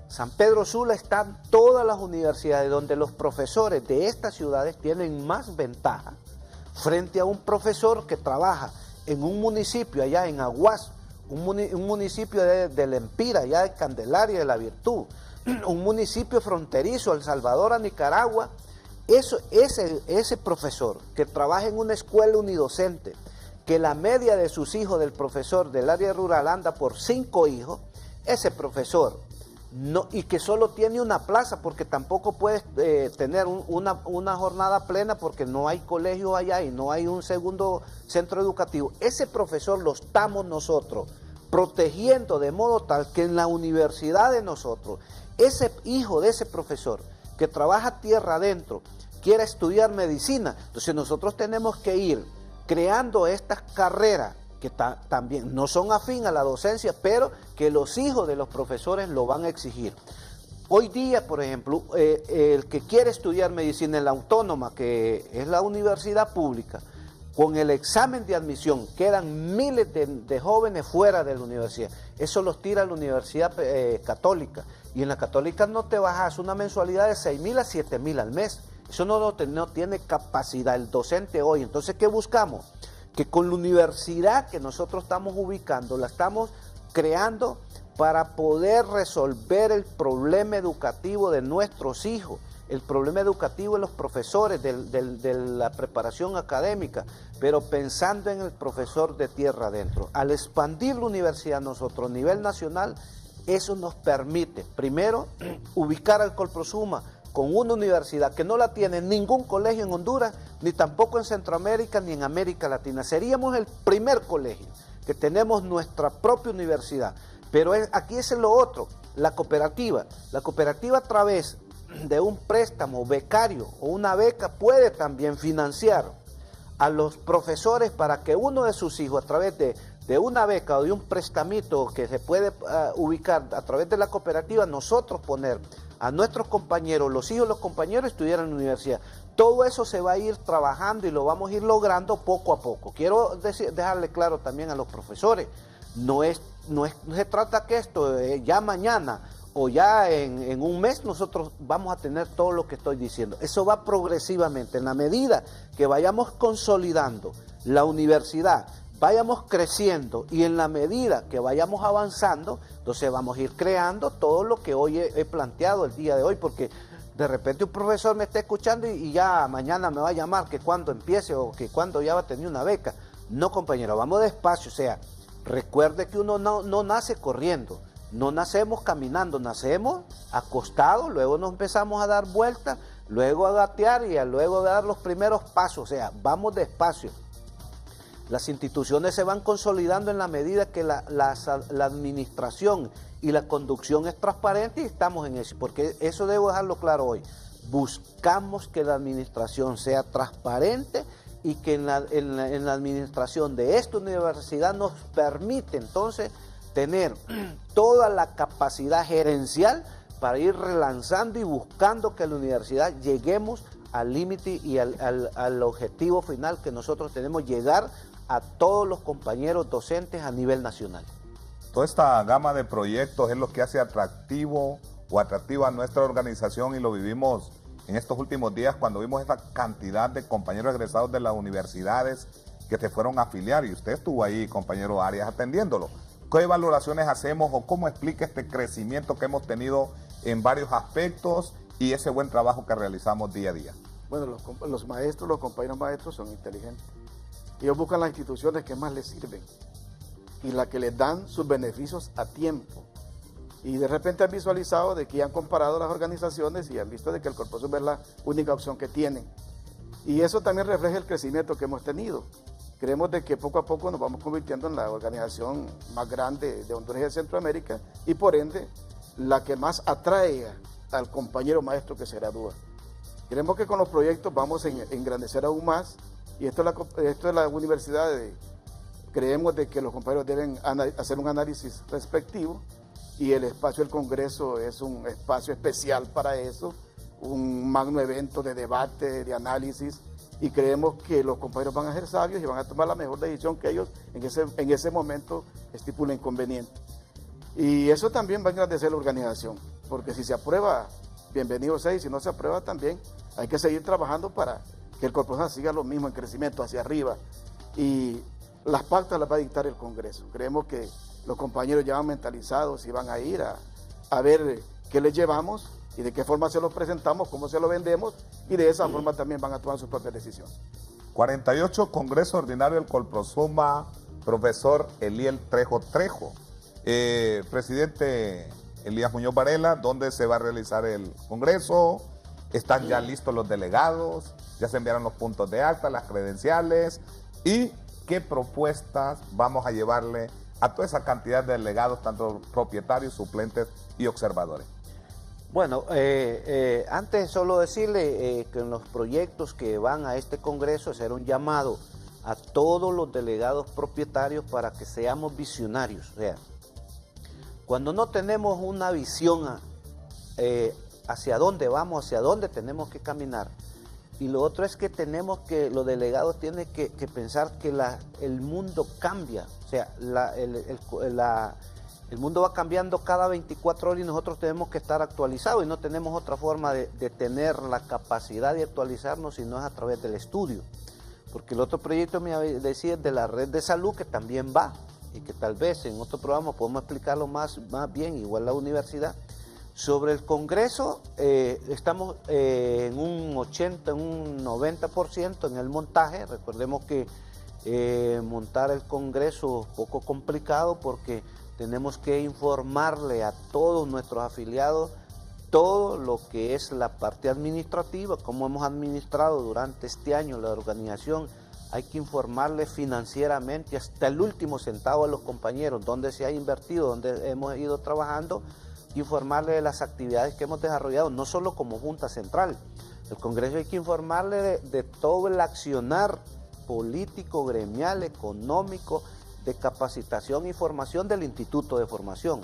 San Pedro Sula, están todas las universidades donde los profesores de estas ciudades tienen más ventaja frente a un profesor que trabaja en un municipio allá en Aguas, un municipio de Lempira, allá de Candelaria de la Virtud, un municipio fronterizo, El Salvador a Nicaragua. Ese profesor que trabaja en una escuela unidocente, que la media de sus hijos del profesor del área rural anda por 5 hijos, ese profesor, y que solo tiene una plaza, porque tampoco puede tener una jornada plena porque no hay colegio allá y no hay un segundo centro educativo. Ese profesor lo estamos nosotros protegiendo de modo tal que en la universidad de nosotros, ese hijo de ese profesor que trabaja tierra adentro quiera estudiar medicina, entonces nosotros tenemos que ir creando estas carreras que también no son afín a la docencia, pero que los hijos de los profesores lo van a exigir. Hoy día, por ejemplo, el que quiere estudiar medicina en la Autónoma, que es la universidad pública, con el examen de admisión quedan miles de jóvenes fuera de la universidad. Eso los tira a la Universidad Católica. Y en la Católica no te bajas una mensualidad de 6.000 a 7.000 al mes. Eso no tiene capacidad el docente hoy. Entonces, ¿qué buscamos? Que con la universidad que nosotros estamos ubicando, la estamos creando para poder resolver el problema educativo de nuestros hijos, el problema educativo de los profesores, de la preparación académica, pero pensando en el profesor de tierra adentro. Al expandir la universidad nosotros a nivel nacional, eso nos permite, primero, ubicar al Colprosuma con una universidad que no la tiene ningún colegio en Honduras, ni tampoco en Centroamérica, ni en América Latina. Seríamos el primer colegio que tenemos nuestra propia universidad. Pero aquí es lo otro, la cooperativa. La cooperativa a través de un préstamo becario o una beca puede también financiar a los profesores para que uno de sus hijos a través de una beca o de un prestamito que se puede ubicar a través de la cooperativa, nosotros poner a nuestros compañeros, los hijos de los compañeros estudiar en la universidad. Todo eso se va a ir trabajando y lo vamos a ir logrando poco a poco. Quiero dejarle claro también a los profesores, no se trata que esto ya mañana o ya en un mes nosotros vamos a tener todo lo que estoy diciendo. Eso va progresivamente, en la medida que vayamos consolidando la universidad, vayamos creciendo y en la medida que vayamos avanzando, entonces vamos a ir creando todo lo que hoy he planteado el día de hoy, porque de repente un profesor me está escuchando y ya mañana me va a llamar que cuando empiece o que cuando ya va a tener una beca. No, compañero, vamos despacio, o sea, recuerde que uno no nace corriendo, no nacemos caminando, nacemos acostados, luego nos empezamos a dar vueltas, luego a gatear y luego a dar los primeros pasos, o sea, vamos despacio. Las instituciones se van consolidando en la medida que la administración y la conducción es transparente y estamos en eso, porque eso debo dejarlo claro hoy. Buscamos que la administración sea transparente y que en la administración de esta universidad nos permite entonces tener toda la capacidad gerencial para ir relanzando y buscando que la universidad lleguemos al límite y al objetivo final que nosotros tenemos, llegar a todos los compañeros docentes a nivel nacional. Toda esta gama de proyectos es lo que hace atractivo o atractiva a nuestra organización y lo vivimos en estos últimos días cuando vimos esa cantidad de compañeros egresados de las universidades que se fueron a afiliar y usted estuvo ahí, compañero Arias, atendiéndolo. ¿Qué valoraciones hacemos o cómo explica este crecimiento que hemos tenido en varios aspectos y ese buen trabajo que realizamos día a día? Bueno, los maestros, los compañeros maestros son inteligentes. Ellos buscan las instituciones que más les sirven y las que les dan sus beneficios a tiempo. Y de repente han visualizado de que han comparado las organizaciones y han visto de que el Colprosuma es la única opción que tienen. Y eso también refleja el crecimiento que hemos tenido. Creemos de que poco a poco nos vamos convirtiendo en la organización más grande de Honduras y de Centroamérica y por ende la que más atrae al compañero maestro que se gradúa. Creemos que con los proyectos vamos a engrandecer aún más y esto es la universidad, creemos de que los compañeros deben hacer un análisis respectivo y el espacio del Congreso es un espacio especial para eso, un magno evento de debate, de análisis, y creemos que los compañeros van a ser sabios y van a tomar la mejor decisión que ellos en ese momento estipulen conveniente. Y eso también va a engrandecer la organización, porque si se aprueba, bienvenido sea, y si no se aprueba también, hay que seguir trabajando para que el Colprosuma siga lo mismo en crecimiento hacia arriba. Y las pautas las va a dictar el Congreso. Creemos que los compañeros ya van mentalizados y van a ir a ver qué les llevamos y de qué forma se los presentamos, cómo se lo vendemos y de esa forma también van a tomar sus propias decisiones. 48 Congreso Ordinario del Colprosuma, profesor Eliel Trejo. Presidente Elías Muñoz Varela, ¿dónde se va a realizar el Congreso? ¿Están ya listos los delegados? ¿Ya se enviaron los puntos de acta, las credenciales? ¿Y qué propuestas vamos a llevarle a toda esa cantidad de delegados, tanto propietarios, suplentes y observadores? Bueno, antes solo decirle que en los proyectos que van a este Congreso hacer un llamado a todos los delegados propietarios para que seamos visionarios. O sea, cuando no tenemos una visión hacia dónde vamos, hacia dónde tenemos que caminar, y lo otro es que los delegados tienen que pensar que el mundo cambia, o sea, El mundo va cambiando cada 24 horas y nosotros tenemos que estar actualizados y no tenemos otra forma de tener la capacidad de actualizarnos si no es a través del estudio. Porque el otro proyecto me decía de la red de salud que también va y que tal vez en otro programa podemos explicarlo más bien, igual la universidad. Sobre el Congreso, estamos en un 80, en un 90% en el montaje. Recordemos que montar el Congreso es poco complicado porque tenemos que informarle a todos nuestros afiliados todo lo que es la parte administrativa, cómo hemos administrado durante este año la organización. Hay que informarle financieramente hasta el último centavo a los compañeros, dónde se ha invertido, dónde hemos ido trabajando, informarle de las actividades que hemos desarrollado, no solo como Junta Central. El Congreso hay que informarle de todo el accionar político, gremial, económico, de capacitación y formación del Instituto de Formación.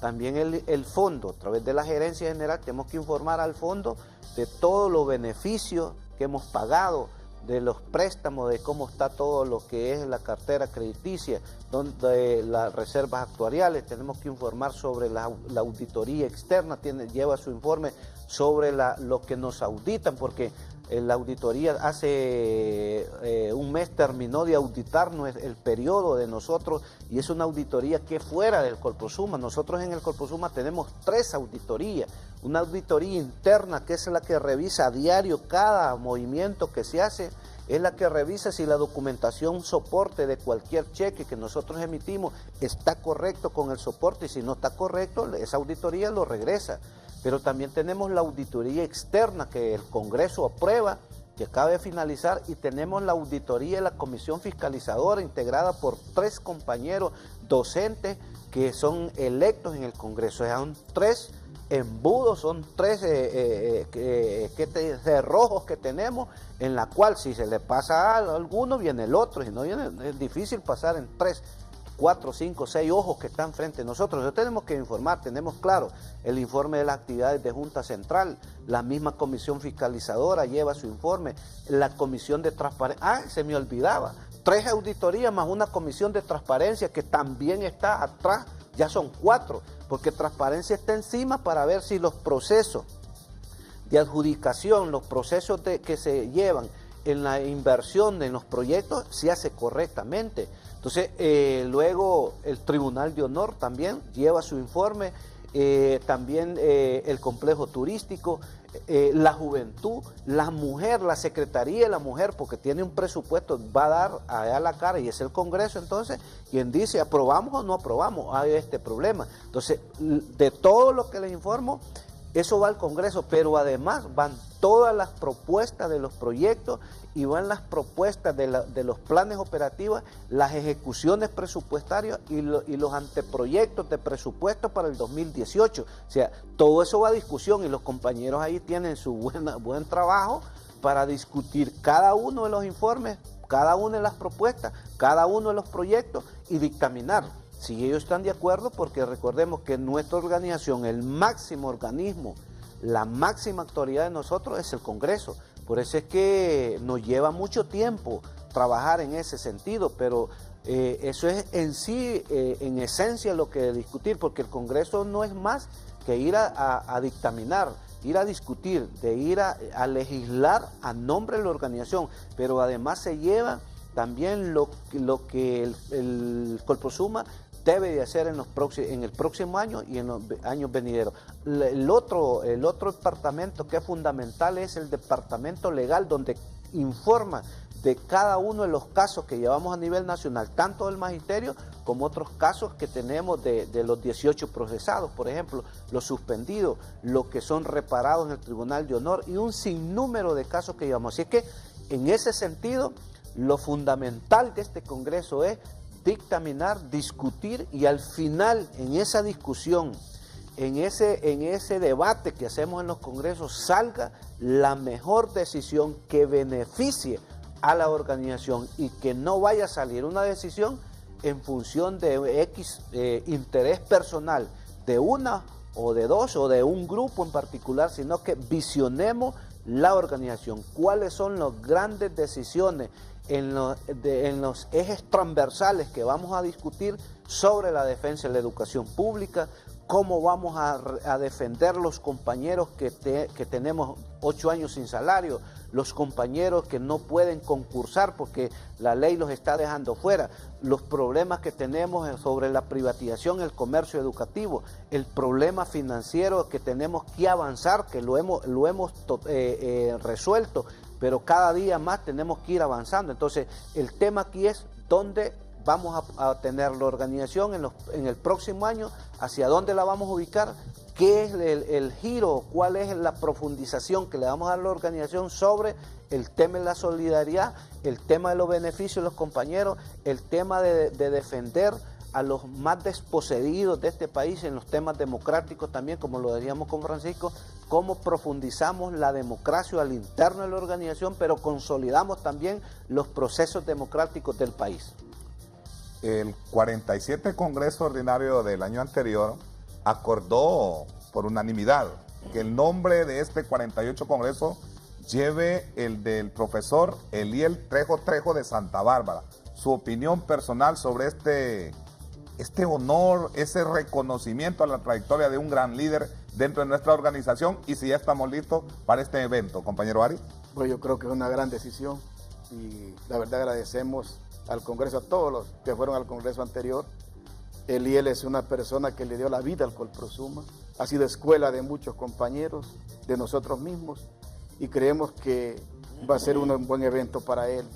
También el fondo, a través de la gerencia general, tenemos que informar al fondo de todos los beneficios que hemos pagado, de los préstamos, de cómo está todo lo que es la cartera crediticia, donde las reservas actuariales. Tenemos que informar sobre la auditoría externa, lleva su informe sobre lo que nos auditan, porque la auditoría hace un mes terminó de auditarnos el periodo de nosotros y es una auditoría que es fuera del Colprosuma. Nosotros en el Colprosuma tenemos 3 auditorías. Una auditoría interna, que es la que revisa a diario cada movimiento que se hace, es la que revisa si la documentación soporte de cualquier cheque que nosotros emitimos está correcto con el soporte, y si no está correcto, esa auditoría lo regresa. Pero también tenemos la auditoría externa que el Congreso aprueba, que acaba de finalizar, y tenemos la auditoría de la Comisión Fiscalizadora integrada por 3 compañeros docentes que son electos en el Congreso. O sea, son 3 embudos, son 3 cerrojos que tenemos, en la cual si se le pasa a alguno viene el otro, si no viene, es difícil pasar en 3, 4, 5, 6 ojos que están frente a nosotros. Nosotros tenemos que informar, tenemos claro el informe de las actividades de Junta Central, la misma Comisión Fiscalizadora lleva su informe, la Comisión de Transparencia, se me olvidaba, 3 auditorías más una Comisión de Transparencia que también está atrás, ya son 4, porque Transparencia está encima para ver si los procesos de adjudicación, los procesos que se llevan en la inversión, en los proyectos, se hace correctamente. Entonces, luego el Tribunal de Honor también lleva su informe, también el complejo turístico, la juventud, la mujer, la Secretaría de la Mujer, porque tiene un presupuesto, va a dar allá la cara, y es el Congreso entonces quien dice aprobamos o no aprobamos, hay este problema. Entonces, de todo lo que les informo, eso va al Congreso, pero además van todas las propuestas de los proyectos y van las propuestas de los planes operativos, las ejecuciones presupuestarias y los anteproyectos de presupuesto para el 2018. O sea, todo eso va a discusión y los compañeros ahí tienen su buen trabajo para discutir cada uno de los informes, cada una de las propuestas, cada uno de los proyectos y dictaminar. Si ellos están de acuerdo, porque recordemos que nuestra organización, el máximo organismo, la máxima autoridad de nosotros es el Congreso. Por eso es que nos lleva mucho tiempo trabajar en ese sentido, pero eso es en sí, en esencia, lo que discutir, porque el Congreso no es más que ir a dictaminar, ir a discutir, de ir a legislar a nombre de la organización, pero además se lleva también lo que el Colprosuma debe de hacer en el próximo año y en los años venideros. El otro departamento que es fundamental es el departamento legal, donde informa de cada uno de los casos que llevamos a nivel nacional, tanto del magisterio como otros casos que tenemos de los 18 procesados, por ejemplo, los suspendidos, los que son reparados en el Tribunal de Honor y un sinnúmero de casos que llevamos. Así es que en ese sentido, lo fundamental de este Congreso es dictaminar, discutir y al final en esa discusión, en ese debate que hacemos en los congresos, salga la mejor decisión que beneficie a la organización y que no vaya a salir una decisión en función de X interés personal de una o de dos o de un grupo en particular, sino que visionemos la organización, cuáles son las grandes decisiones en los ejes transversales que vamos a discutir sobre la defensa de la educación pública, cómo vamos a defender los compañeros que tenemos 8 años sin salario, los compañeros que no pueden concursar porque la ley los está dejando fuera, los problemas que tenemos sobre la privatización, el comercio educativo, el problema financiero que tenemos que avanzar, que lo hemos resuelto, pero cada día más tenemos que ir avanzando. Entonces, el tema aquí es dónde vamos a tener la organización en el próximo año, hacia dónde la vamos a ubicar, qué es el giro, cuál es la profundización que le vamos a dar a la organización sobre el tema de la solidaridad, el tema de los beneficios de los compañeros, el tema de defender a los más desposeídos de este país en los temas democráticos también, como lo decíamos con Francisco, cómo profundizamos la democracia al interno de la organización, pero consolidamos también los procesos democráticos del país. El 47 Congreso Ordinario del año anterior acordó por unanimidad que el nombre de este 48 Congreso lleve el del profesor Eliel Trejo de Santa Bárbara. Su opinión personal sobre este honor, ese reconocimiento a la trayectoria de un gran líder dentro de nuestra organización, y si ya estamos listos para este evento, compañero Ari. Pues yo creo que es una gran decisión y la verdad agradecemos al Congreso, a todos los que fueron al Congreso anterior. Eliel es una persona que le dio la vida al Colprosuma, ha sido escuela de muchos compañeros, de nosotros mismos, y creemos que va a ser un buen evento para él,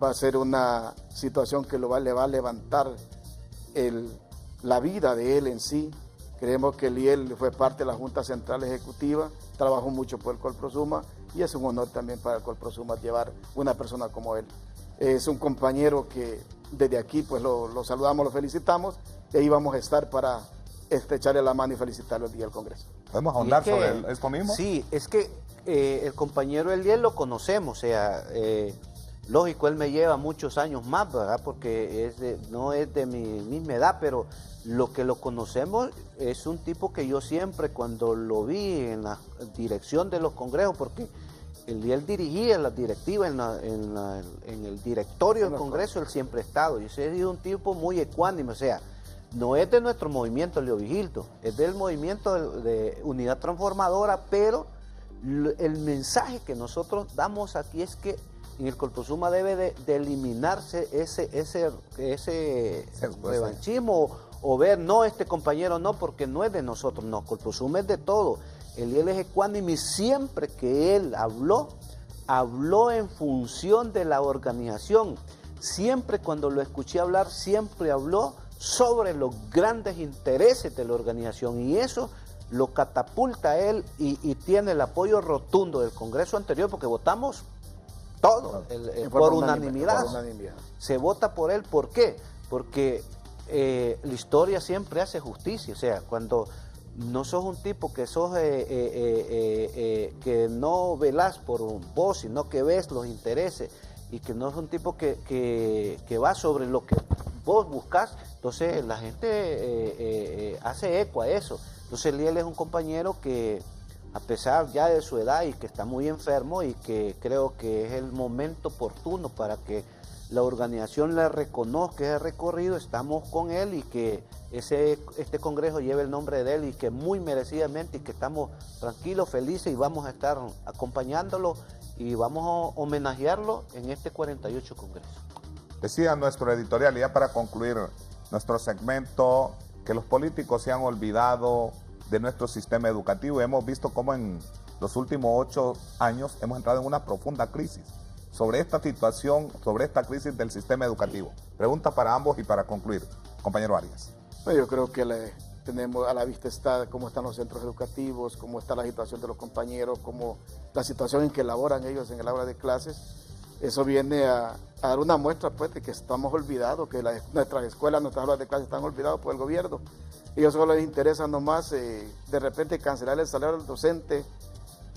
va a ser una situación que le va a levantar la vida de él en sí. Creemos que Eliel fue parte de la Junta Central Ejecutiva, trabajó mucho por el Colprosuma y es un honor también para el Colprosuma llevar una persona como él. Es un compañero que desde aquí pues lo saludamos, lo felicitamos, y ahí vamos a estar para estrecharle la mano y felicitarlo el día del Congreso. ¿Podemos ahondar sobre esto mismo? Sí, es que el compañero Eliel lo conocemos, o sea, lógico, él me lleva muchos años más, ¿verdad? Porque no es de mi misma edad, pero lo que lo conocemos es un tipo que yo siempre cuando lo vi en la dirección de los congresos, porque él dirigía las directivas en el directorio del Congreso, él siempre ha estado. Y ese es un tipo muy ecuánime, o sea, no es de nuestro movimiento Leo Vigildo, es del movimiento de Unidad Transformadora, pero el mensaje que nosotros damos aquí es que en el Colprosuma debe de eliminarse ese revanchismo o ver, no, este compañero no, porque no es de nosotros, no, Colprosuma es de todo. Eliel es ecuánime y siempre que él habló en función de la organización. Siempre cuando lo escuché hablar, siempre habló sobre los grandes intereses de la organización y eso lo catapulta a él y tiene el apoyo rotundo del Congreso anterior porque votamos todo por unanimidad. Se vota por él, ¿por qué? Porque la historia siempre hace justicia, o sea, cuando no sos un tipo que sos que no velás por vos, sino que ves los intereses y que no es un tipo que va sobre lo que vos buscás, entonces la gente hace eco a eso. Entonces Eliel es un compañero que a pesar ya de su edad y que está muy enfermo y que creo que es el momento oportuno para que la organización le reconozca ese recorrido, estamos con él y que este congreso lleve el nombre de él y que muy merecidamente y que estamos tranquilos, felices y vamos a estar acompañándolo y vamos a homenajearlo en este 48 congreso. Decía nuestro editorial, ya para concluir nuestro segmento, que los políticos se han olvidado de nuestro sistema educativo. Hemos visto cómo en los últimos 8 años hemos entrado en una profunda crisis. Sobre esta situación, sobre esta crisis del sistema educativo. Pregunta para ambos y para concluir. Compañero Arias. Yo creo que tenemos a la vista está cómo están los centros educativos, cómo está la situación de los compañeros, cómo la situación en que laboran ellos en el aula de clases. Eso viene a dar una muestra pues, de que estamos olvidados, que nuestras escuelas, nuestras aulas de clases están olvidadas por el gobierno. Ellos solo les interesa nomás de repente cancelar el salario del docente,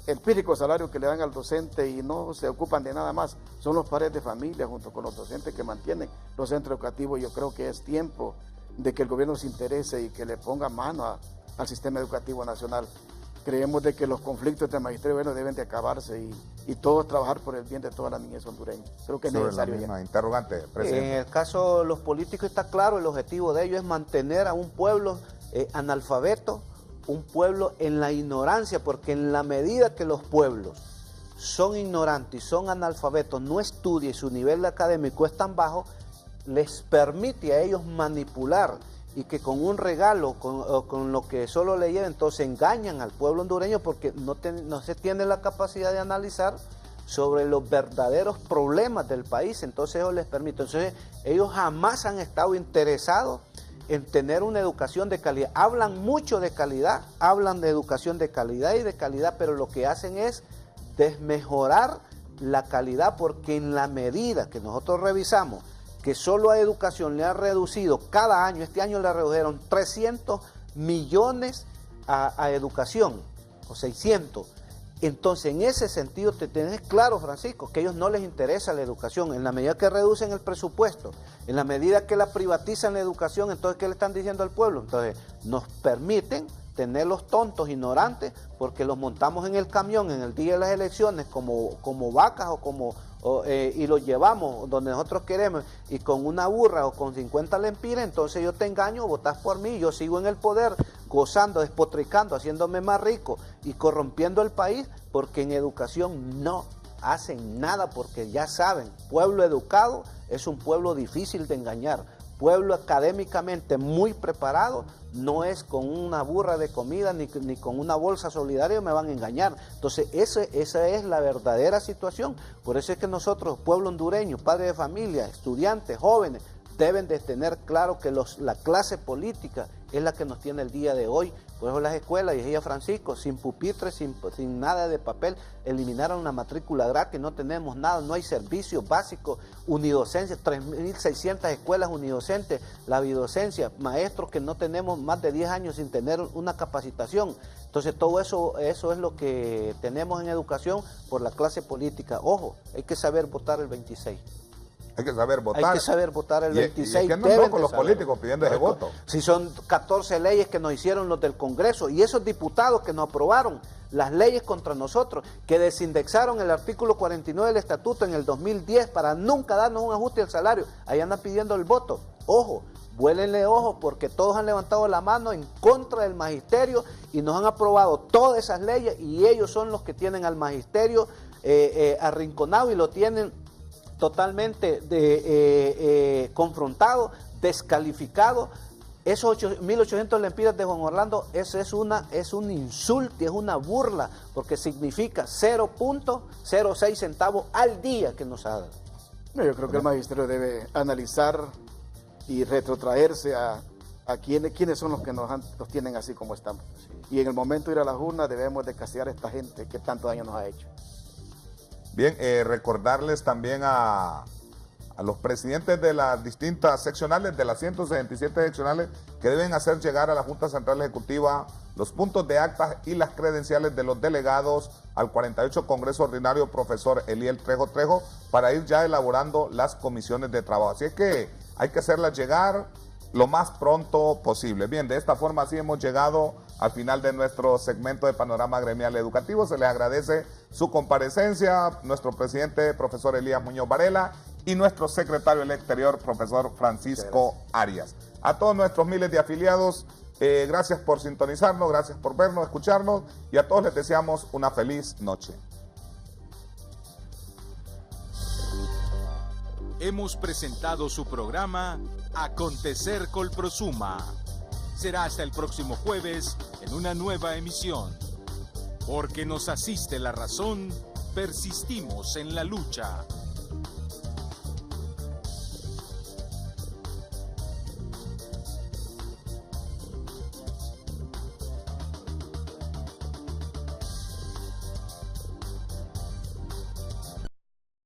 el pírrico salario que le dan al docente y no se ocupan de nada más. Son los padres de familia junto con los docentes que mantienen los centros educativos. Yo creo que es tiempo de que el gobierno se interese y que le ponga mano al sistema educativo nacional. Creemos de que los conflictos de magisterio deben de acabarse y todos trabajar por el bien de toda la niñez hondureña. Creo que es necesario ya. Interrogante, presidente. En el caso de los políticos está claro, el objetivo de ellos es mantener a un pueblo analfabeto, un pueblo en la ignorancia, porque en la medida que los pueblos son ignorantes y son analfabetos, no estudian y su nivel académico es tan bajo, les permite a ellos manipular y que con un regalo, con lo que solo le lleven, entonces engañan al pueblo hondureño porque no se tiene la capacidad de analizar sobre los verdaderos problemas del país, entonces eso les permite. Entonces ellos jamás han estado interesados en tener una educación de calidad. Hablan mucho de calidad, hablan de educación de calidad y de calidad, pero lo que hacen es desmejorar la calidad, porque en la medida que nosotros revisamos que solo a educación le ha reducido cada año, este año le redujeron 300 millones a educación, o 600. Entonces, en ese sentido, te tenés claro, Francisco, que a ellos no les interesa la educación. En la medida que reducen el presupuesto, en la medida que la privatizan la educación, entonces, ¿qué le están diciendo al pueblo? Entonces, nos permiten tenerlos tontos, ignorantes, porque los montamos en el camión en el día de las elecciones como vacas y los llevamos donde nosotros queremos, y con una burra o con 50 lempiras, entonces yo te engaño, votás por mí, yo sigo en el poder, gozando, despotricando, haciéndome más rico y corrompiendo el país, porque en educación no hacen nada, porque ya saben, pueblo educado es un pueblo difícil de engañar. Pueblo académicamente muy preparado no es con una burra de comida ni con una bolsa solidaria me van a engañar. Entonces esa es la verdadera situación. Por eso es que nosotros, pueblo hondureño, padres de familia, estudiantes, jóvenes, deben de tener claro que la clase política es la que nos tiene el día de hoy. Por eso las escuelas, y decía Francisco, sin pupitres, sin nada de papel, eliminaron la matrícula gratis, no tenemos nada, no hay servicios básicos, unidocencia, 3.600 escuelas unidocentes, la bidocencia, maestros que no tenemos más de 10 años sin tener una capacitación. Entonces todo eso es lo que tenemos en educación por la clase política. Ojo, hay que saber votar el 26. Hay que saber votar. Hay que saber votar el 26. Y es que no son con los políticos pidiendo ese voto. Si son 14 leyes que nos hicieron los del Congreso y esos diputados que nos aprobaron las leyes contra nosotros, que desindexaron el artículo 49 del Estatuto en el 2010 para nunca darnos un ajuste al salario, ahí andan pidiendo el voto. Ojo, vuélenle ojo, porque todos han levantado la mano en contra del magisterio y nos han aprobado todas esas leyes, y ellos son los que tienen al magisterio arrinconado y lo tienen totalmente confrontado, descalificado. Esos 1.800 lempiras de Juan Orlando, eso es un insulto, es una burla, porque significa 0.06 centavos al día que nos ha dado. No, yo creo que el magisterio debe analizar y retrotraerse a quiénes son los que nos tienen así como estamos. Y en el momento de ir a la urna debemos de castigar a esta gente que tanto daño nos ha hecho. Bien, recordarles también a los presidentes de las distintas seccionales, de las 167 seccionales, que deben hacer llegar a la Junta Central Ejecutiva los puntos de actas y las credenciales de los delegados al 48 Congreso Ordinario Profesor Eliel Trejo, para ir ya elaborando las comisiones de trabajo. Así es que hay que hacerlas llegar lo más pronto posible. Bien, de esta forma así hemos llegado al final de nuestro segmento de Panorama Gremial Educativo. Se les agradece su comparecencia, nuestro presidente, profesor Elías Muñoz Varela, y nuestro secretario del Exterior, profesor Francisco Arias. A todos nuestros miles de afiliados, gracias por sintonizarnos, gracias por vernos, escucharnos, y a todos les deseamos una feliz noche. Hemos presentado su programa Acontecer Colprosuma. Será hasta el próximo jueves en una nueva emisión. Porque nos asiste la razón, persistimos en la lucha.